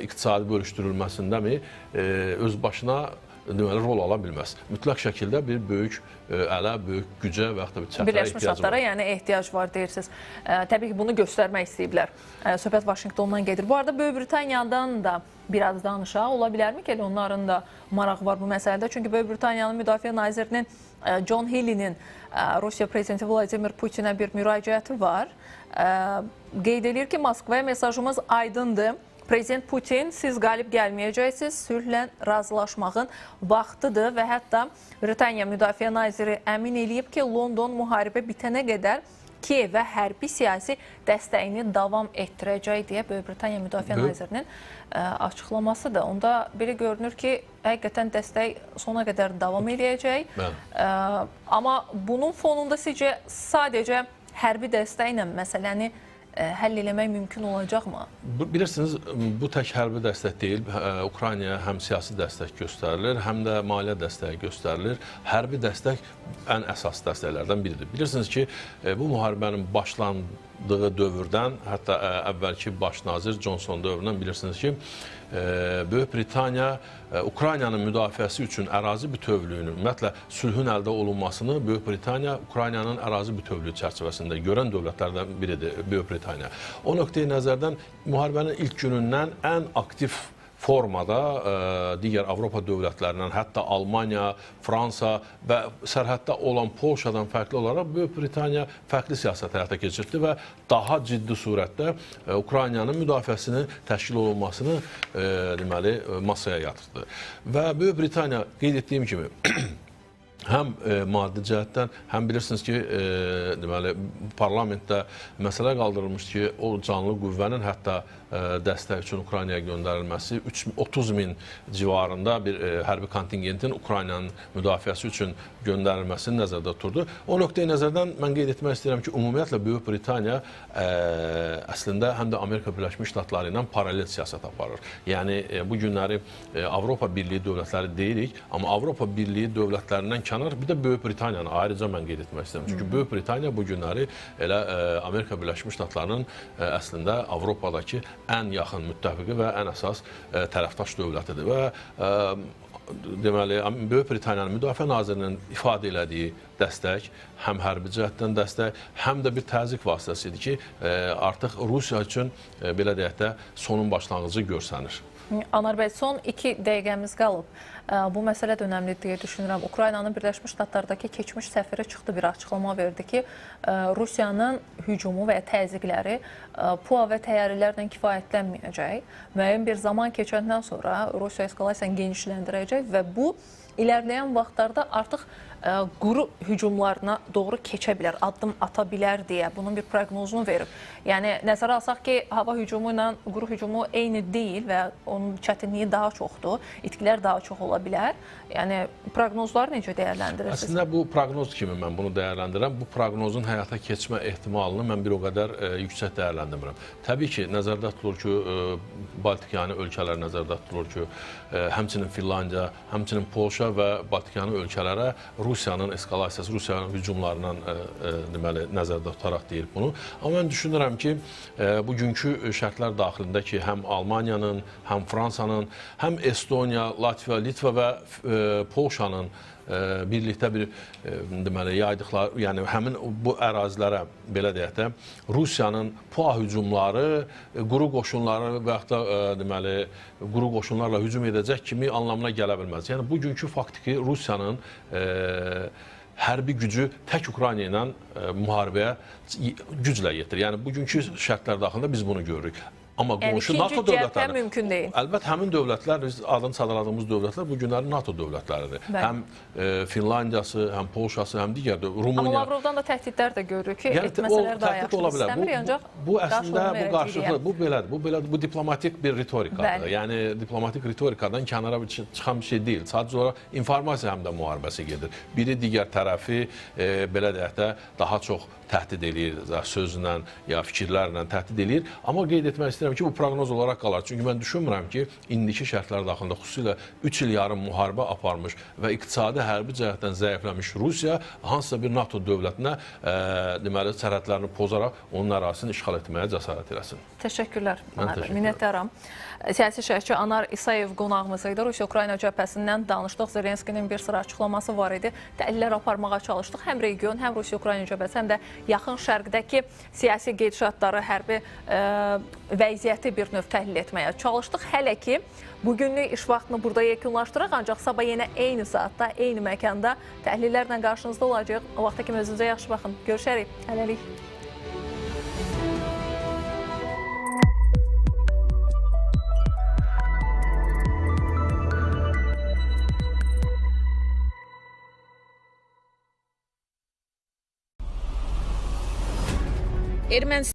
iqtisadi bölüşdürülməsindəmi öz başına deməli, rol ala bilməz. Mütləq şəkildə bir böyük ələ, böyük gücə və yaxud da bir çətərə Birləşmiş Ştatlara yəni ehtiyac var deyirsiniz. Təbii ki, bunu göstərmək istəyiblər. Söhbət Vaşinqtondan gedir. Bu arada Böyük Britaniyadan da biraz danışaq. Ola bilərmi ki, onların da marağı var bu məsələdə? Çünki Böyük Britaniyanın Müdafiə Nazirinin John Healey'nin Rusiya Prezidenti Vladimir Putinə bir müraciəti var. Qeyd edir ki, Moskvaya mesajımız aydındır. Prezident Putin, siz qalib gəlməyəcəksiniz, sülhlə razılaşmağın vaxtıdır və hətta Britaniya Müdafiə Naziri əmin eləyib ki, London müharibə bitənə qədər Kiyevə hərbi siyasi dəstəyini davam etdirəcək deyə Böyük Britaniya Müdafiə Nazirinin açıqlamasıdır. Onda belə görünür ki, həqiqətən dəstək sona qədər davam edəcək. Amma bunun fonunda sizcə sadəcə hərbi dəstəklə məsələni həll eləmək mümkün olacaqmı? Bilirsiniz, bu tək hərbi dəstək deyil. Ukraynaya həm siyasi dəstək göstərilir, həm də maliyyə dəstəyi göstərilir. Hərbi dəstək ən əsas dəstəklərdən biridir. Bilirsiniz ki, bu müharibənin başlandığı dövrdən, hətta əvvəlki baş nazir Johnson dövründən bilirsiniz ki, Böyük Britaniya Ukraynanın müdafiəsi üçün ərazi bütövlüyünü, ümumiyyətlə sülhün əldə olunmasını Böyük Britaniya Ukraynanın ərazi bütövlüyü çərçivəsində görən dövlətlərdən biridir Böyük Britaniya. O nöqteyi nəzərdən müharibənin ilk günündən ən aktiv formada digər Avropa dövlətlərindən, hətta Almaniya, Fransa və sərhəddə olan Polşadan fərqli olaraq Böyük Britaniya fərqli siyasət həyata keçirdi və daha ciddi surətdə Ukraynanın müdafiəsinin təşkil olunmasını deməli masaya yatırdı. Və Böyük Britaniya qeyd etdiyim kimi həm maddi cəhətdən, həm bilirsiniz ki, deməli parlamentdə məsələ qaldırılmışdı ki, o canlı qüvvənin hətta dəstək üçün Ukraynaya göndərilməsi 30 min civarında bir hərbi kontingentin Ukraynanın müdafiəsi üçün göndərilməsini nəzərdə tuturdu. O nöqteyi nəzərdən mən qeyd etmək istəyirəm ki, ümumiyyətlə Böyük Britaniya əslində həm də Amerika Birləşmiş Ştatları ilə paralel siyasət aparır. Yəni, bu günləri Avropa Birliyi dövlətləri deyirik, amma Avropa Birliyi dövlətlərindən kənar bir də Böyük Britaniyanı ayrıca mən qeyd etmək istəyirəm. Çünki Böyük Britaniya bu günləri elə Amerika Birləşmiş Ştatlarının əslində Avropadakı ən yaxın müttəfiqi və ən əsas tərəfdaş dövlətidir. Və deməli, Böyük Britaniyanın Müdafiə Nazirinin ifadə elədiyi dəstək, həm hərbi cəhətdən dəstək, həm də bir təzyiq vasitəsi idi ki, artıq Rusiya üçün, belə deyək də, sonun başlanğıcı görsənir. Anar bəy, son 2 dəqiqəmiz qalıb. bu məsələ də önəmlidir deyə düşünürəm. Ukraynanın Birləşmiş Ştatlardakı keçmiş səfiri çıxdı, bir açıqlama verdi ki, Rusiyanın hücumu və ya təzyiqləri PUA və təyyarələrlə kifayətlənməyəcək. Müəyyən bir zaman keçəndən sonra Rusiya eskalasiyanı genişləndirəcək və bu ilərləyən vaxtlarda artıq quru hücumlarına doğru keçə bilər, addım ata bilər deyə bunun bir proqnozunu verib. Yəni, nəzərə alsaq ki, hava hücumu ilə quru hücumu eyni deyil və onun çətinliyi daha çoxdur, itkilər daha çox ola bilər. Yəni, proqnozları necə dəyərləndirirsiniz? Əslində, bu proqnoz kimi mən bunu dəyərləndirirəm. Bu proqnozun həyata keçmə ehtimalını mən bir o qədər yüksək dəyərləndirmirəm. Təbii ki, nəzərdə tutulur ki, Baltikyanı ölkələr nəzərdə tutulur ki, həmçinin Finlandiya, həmçinin Polşa və Baltikyanı ölkələrə Rusiyanın eskalasiyası, Rusiyanın hücumlarından deməli, nəzərdə tutaraq deyir bunu. Amma mən düşünürəm ki, bugünkü şərtlər daxilində ki, həm Almaniyanın, həm Fransanın, həm Estoniya, Latviya, Litva və Polşanın birlikdə bir deməli yaydıqları, yəni həmin bu ərazilərə belə deyək də Rusiyanın PUA hücumları, quru qoşunları və yaxud da deməli quru qoşunlarla hücum edəcək kimi anlamına gələ bilməz. Yəni bugünkü faktiki Rusiyanın hərbi gücü tək Ukrayna ilə müharibəyə güclə yetir. Yəni bugünkü şərtlər daxilində biz bunu görürük. Amma qonşu NATO dövlətləri mümkün deyil. Əlbəttə həmin dövlətlər, biz adını sadaladığımız dövlətlər bu günlərin NATO dövlətləridir. Bəli. Həm Finlandiyası, həm Polşası, həm digər Rumıniya. Amma Lavrovdan da təhdidlər də görürük ki, yəni, etməsələr daha yaxşı istəmir, ancaq bu əslində bu qarşılıqlı, bu belədir. Bu diplomatik bir ritorikadır. Bəli. Yəni diplomatik ritorikadan kənara çıxan bir şey deyil. Sadəcə olaraq informasiya həm də müharibəsi gedir. Biri digər tərəfi belə deyək də daha çox təhdid eləyir, sözlə ya fikirlərlə təhdid eləyir. Amma qeyd etmək istəyirəm ki, bu proqnoz olaraq qalar. Çünki mən düşünmürəm ki, indiki şərtlər daxilində xüsusilə 3 il yarım müharibə aparmış və iqtisadi hərbi cəhətdən zəifləmiş Rusiya hansısa bir NATO dövlətinə deməli sərhədlərini pozaraq onun ərazisini işğal etməyə cəsarət eləsin. Təşəkkürlər. Minnətdaram. Siyasi şərhçi Anar İsayev qonağımız idi. Rusiya-Ukrayna cəbhəsindən danışdıq. Zelenskinin bir sıra açıqlaması var idi. Təhlillər aparmağa çalışdıq. Həm region, həm Rusiya-Ukrayna cəbhəsi, həm də yaxın şərqdəki siyasi gedişatları, hərbi vəziyyəti bir növ təhlil etməyə çalışdıq. Hələ ki, bugünlük iş vaxtını burada yekunlaşdıraq, ancaq sabah yenə eyni saatda, eyni məkanda təhlillərlə qarşınızda olacaq. O vaxta kimi özünüzə yaxşı baxın. Görüşərik. Hələlik. Ermənistan